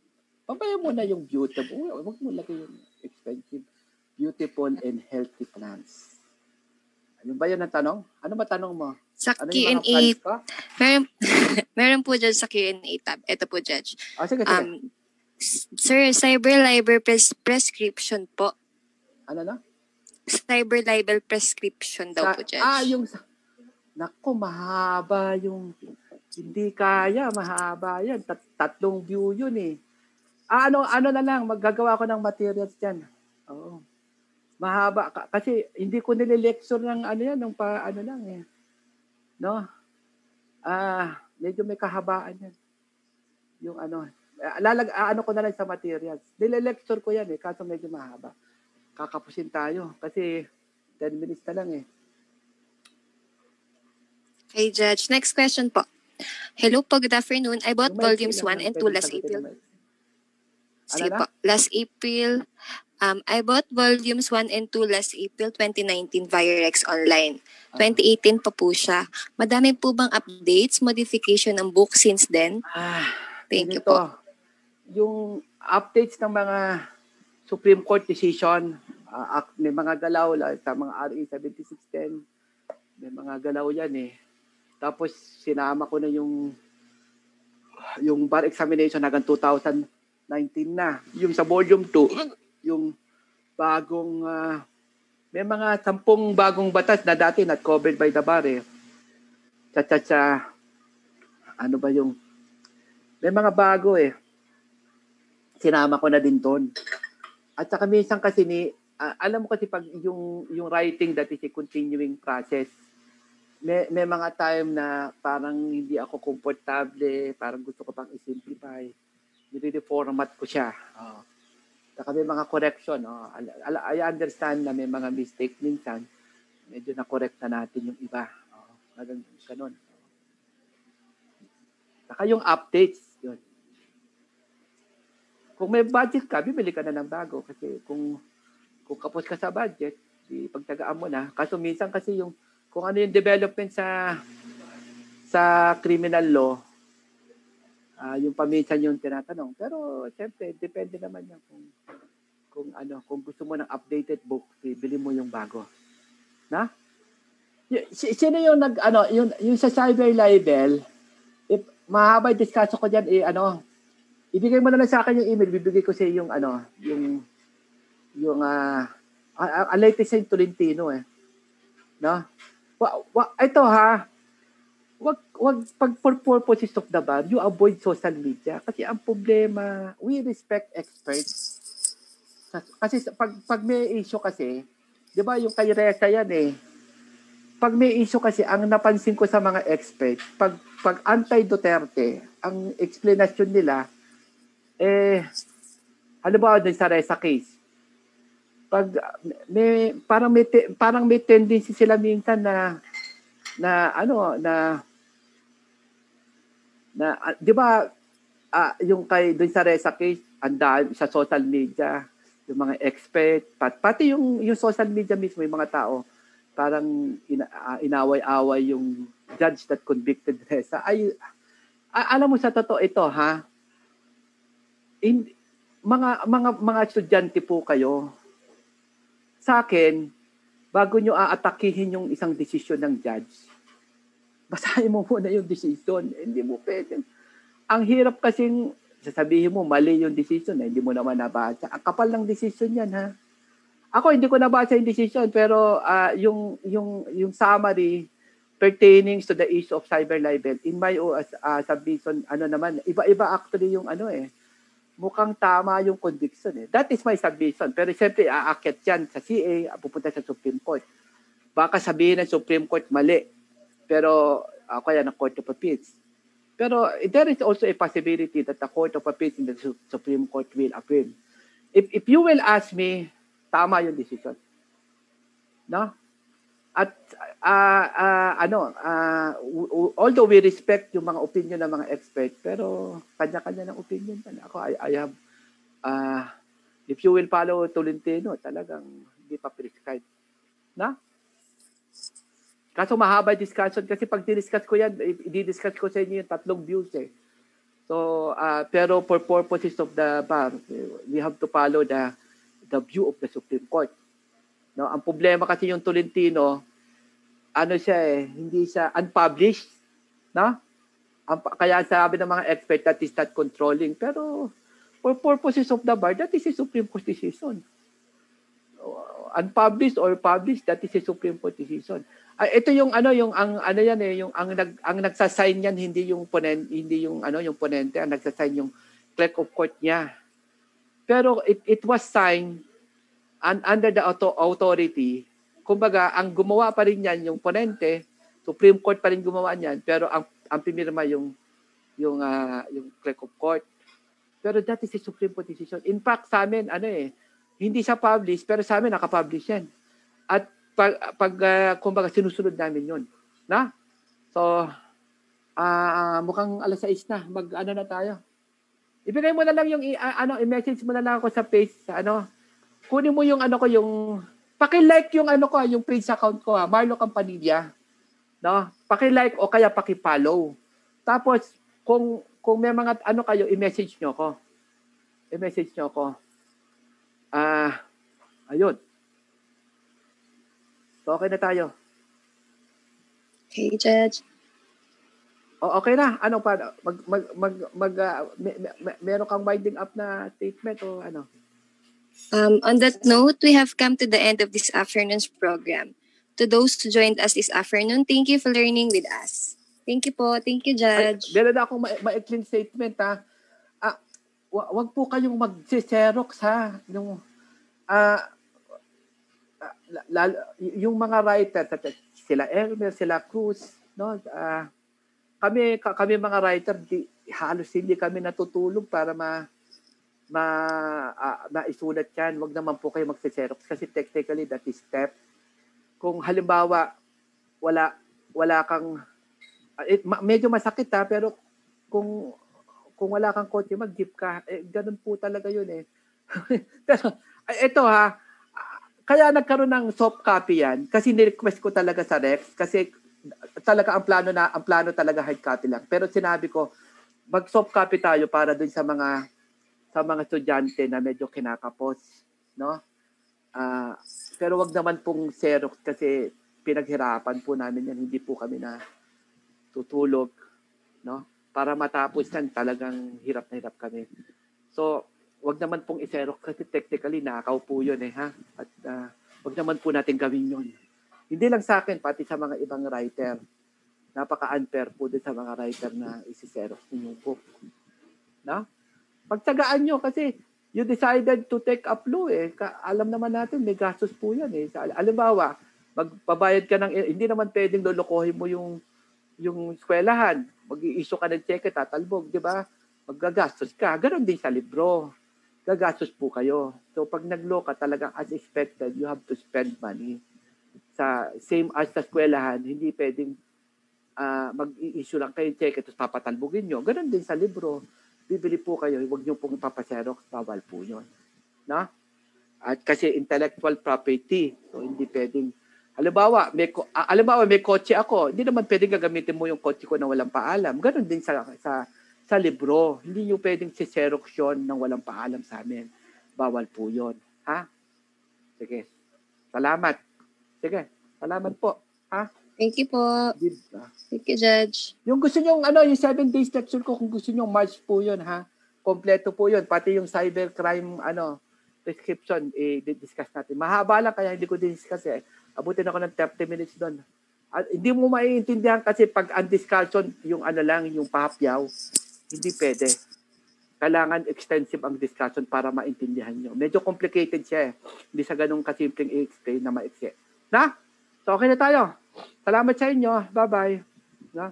Papayo mo na yung beautiful. Huwag mo lagay yung expensive. Beautiful and healthy plants. Ano ba yun ang tanong? Ano ba tanong mo? Sa Q&A. Meron po dyan sa Q&A tab. Ito po, Judge. Sige. Sir, cyber libel prescription po. Ano na? Cyber libel prescription daw po, Judge. Naku, mahaba yung, hindi kaya, mahaba yan. Tatlong view yun ano na lang, maggagawa ko ng materials dyan. Oo. Mahaba, kasi hindi ko nililecture ng lang No? Medyo may kahabaan yan. Yung ko na lang sa materials. Nililecture ko yan kaso medyo mahaba. Kakapusin tayo kasi 10 minutes na lang Okay, Judge. Next question po. Hello po, good afternoon. I bought volumes 1 and 2 last April. Sige po. Last April, I bought volumes 1 and 2 last April 2019 via Rex Online. 2018 pa po siya. Madami po bang updates, modification ng book since then? Thank you po. Yung updates ng mga Supreme Court decision, may mga galaw sa mga RA 7610, may mga galaw yan eh. Tapos sinama ko na yung bar examination hanggang 2019 na. Yung sa volume 2, yung bagong, may mga 10 bagong batas na dati not covered by the bar eh. Ano ba yung, may mga bago eh. Sinama ko na din doon. At saka minsan kasi alam mo kasi pag yung writing that is a continuing process, may mga time na parang hindi ako komportable, parang gusto ko pang i-simplify. Nire-reformat ko siya. Saka may mga correction. I understand na may mga mistake minsan. Medyo na-correct na natin yung iba. Ganun. Saka yung updates, yun. Kung may budget ka, bibili ka na ng bago. Kasi kung kapos ka sa budget, pagtagaan mo na. Kaso minsan kasi kung ano yung development sa criminal law, yung paminsan yung tinatanong. Pero siyempre, depende naman yan kung gusto mo ng updated book, bili mo yung bago. Na? Sino yung yung sa cyber libel, if mahaba discuss ko diyan ibigay mo na lang sa akin yung email, bibigay ko sa yung latest yung Tolentino eh. No? Ito ha, wag for purposes of the bar, you avoid social media. Kasi ang problema, we respect experts. Kasi pag may issue kasi, di ba yung kay Reza yan eh, pag may issue kasi, ang napansin ko sa mga experts, pag anti-Duterte, ang explanation nila, halimbawa din sa Reza case, pag parang may tendency sila minsan na di ba yung kay dun sa Reza case, andaan sa social media, yung mga expert, pati yung social media mismo, yung mga tao, parang inaway-away yung judge that convicted Reza. Alam mo sa totoo ito ha, mga estudyante po kayo, sa akin, bago nyo aatakihin yung isang desisyon ng judge, basahin mo muna yung decision. Hindi mo pwede. Ang hirap kasing sasabihin mo, mali yung decision, hindi mo naman nabasa. Ang kapal ng decision yan, ha? Ako, hindi ko nabasa yung decision, pero yung summary pertaining to the issue of cyber libel, in my submission, naman, iba-iba actually yung mukhang tama yung conviction eh. That is my submission. Pero siyempre, aakyat yan sa CA, pupunta sa Supreme Court. Baka sabihin ng Supreme Court mali. Pero ako yan ang Court of Appeals. Pero there is also a possibility that the Court of Appeals in the Supreme Court will appeal. If you will ask me, tama yung decision. No? At although we respect yung mga opinion ng mga expert, pero kanya-kanya ng opinion yan. Ako, I have, if you will follow Tolentino, talagang hindi pa prescribed. Na? Kaso mahaba discussion kasi pag di-discuss ko yan, i-discuss ko sa inyo yung 3 views eh. So, pero for purposes of the bar, we have to follow the view of the Supreme Court. No, ang problema kasi yung Tolentino, hindi siya unpublished, no? Kaya sabi ng mga expert that is not controlling, pero for purposes of the bar, that is a Supreme Court decision. Unpublished or published, that is a Supreme Court decision. Ito yung ang nagsasign yan, hindi yung ponente, ang nagsasign yung clerk of court niya. Pero it was signed under the authority. Kumbaga, ang gumawa pa rin yan yung ponente, Supreme Court pa rin gumawa niyan, pero ang pimirma yung clerk of court. Pero that is a Supreme Court decision. In fact, sa amin, hindi siya publish, pero sa amin nakapublish yan. At kumbaga, sinusunod namin yun. Na? So, mukhang alas 6 na. Na tayo. Ibigay mo na lang yung, i-message mo na lang ako sa page, kunin mo yung ano ko, yung, paki-like yung ano ko, yung page account ko, Marlo Campanilla. No? Paki-like o kaya paki-follow. Tapos, kung may mga ano kayo, i-message nyo ko. I-message nyo ko. Ayun. So, okay na tayo. Okay, Judge. Okay na. Ano pa? Meron kang winding up na statement o ano? On that note, we have come to the end of this afternoon's program. To those who joined us this afternoon, thank you for learning with us. Thank you po. Thank you, Judge. Meron na akong maikling statement, ha. Wag po kayong mag-xerox, ha. Yung mga writer, sila Elmer, sila Cruz, no? Kami mga writer, halos hindi kami natutulog para maisulat yan. Wag naman po kayo mag-xerox kasi technically that is step. Kung halimbawa wala kang medyo masakit, ha, pero kung wala kang kotse, mag-jeep ka. Ganun po talaga yun eh. Pero ito, ha, kaya nagkaroon ng soft copy yan kasi ni-request ko talaga sa Rex kasi talaga ang plano talaga hard copy lang. Pero sinabi ko, mag-soft copy tayo para dun sa mga estudyante na medyo kinakapos, no? Pero wag naman pong xerox kasi pinaghirapan po namin yan, hindi po kami na tutulog, no? Para matapos yan, talagang hirap na hirap kami. So, wag naman pong i-xerox kasi technically nakaw po yun eh, ha? At wag naman po natin gawin yun. Hindi lang sa akin, pati sa mga ibang writer. Napaka-unfair po din sa mga writer na isi-xerox ninyong book. No? Pagtsagaan nyo kasi you decided to take up law eh. Alam naman natin, may gastos po yan eh. Alimbawa, magbabayad ka ng, hindi naman pwedeng lolokohin mo yung eskwelahan. Mag-i-issue ka ng cheque, tatalbog, di ba? Maggagastos ka. Ganon din sa libro. Gagastos po kayo. So pag nag-law ka talagang as expected, you have to spend money. Same as sa eskwelahan, hindi pwedeng mag-i-issue lang kayo cheque tapos papatalbogin nyo. Ganon din sa libro. Bibili po kayo, huwag nyo pong ipapaserox, bawal po yun. No? At kasi intellectual property, so hindi pwedeng, halimbawa, may kotse ako, hindi naman pwedeng gagamitin mo yung kotse ko na walang paalam. Ganon din sa libro. Hindi nyo pwedeng si-xerox yun nang walang paalam sa amin. Bawal po yun. Ha? Sige. Salamat. Sige. Salamat po. Ha? Thank you po. Thank you, Judge. Yung gusto nyo, yung 7 days lecture ko, kung gusto nyo, March po yun, ha? Kompleto po yun. Pati yung cybercrime, prescription, discuss natin. Mahaba lang, kaya hindi ko discuss eh. Abutin ako ng 30 minutes doon. At hindi mo maiintindihan kasi pag ang discussion, yung yung pahapyaw, hindi pwede. Kailangan extensive ang discussion para maintindihan nyo. Medyo complicated siya eh. Hindi sa ganun kasimpleng i-explain na maiksi. Na? So okay na tayo. Salamat sa inyo. Bye-bye. Na?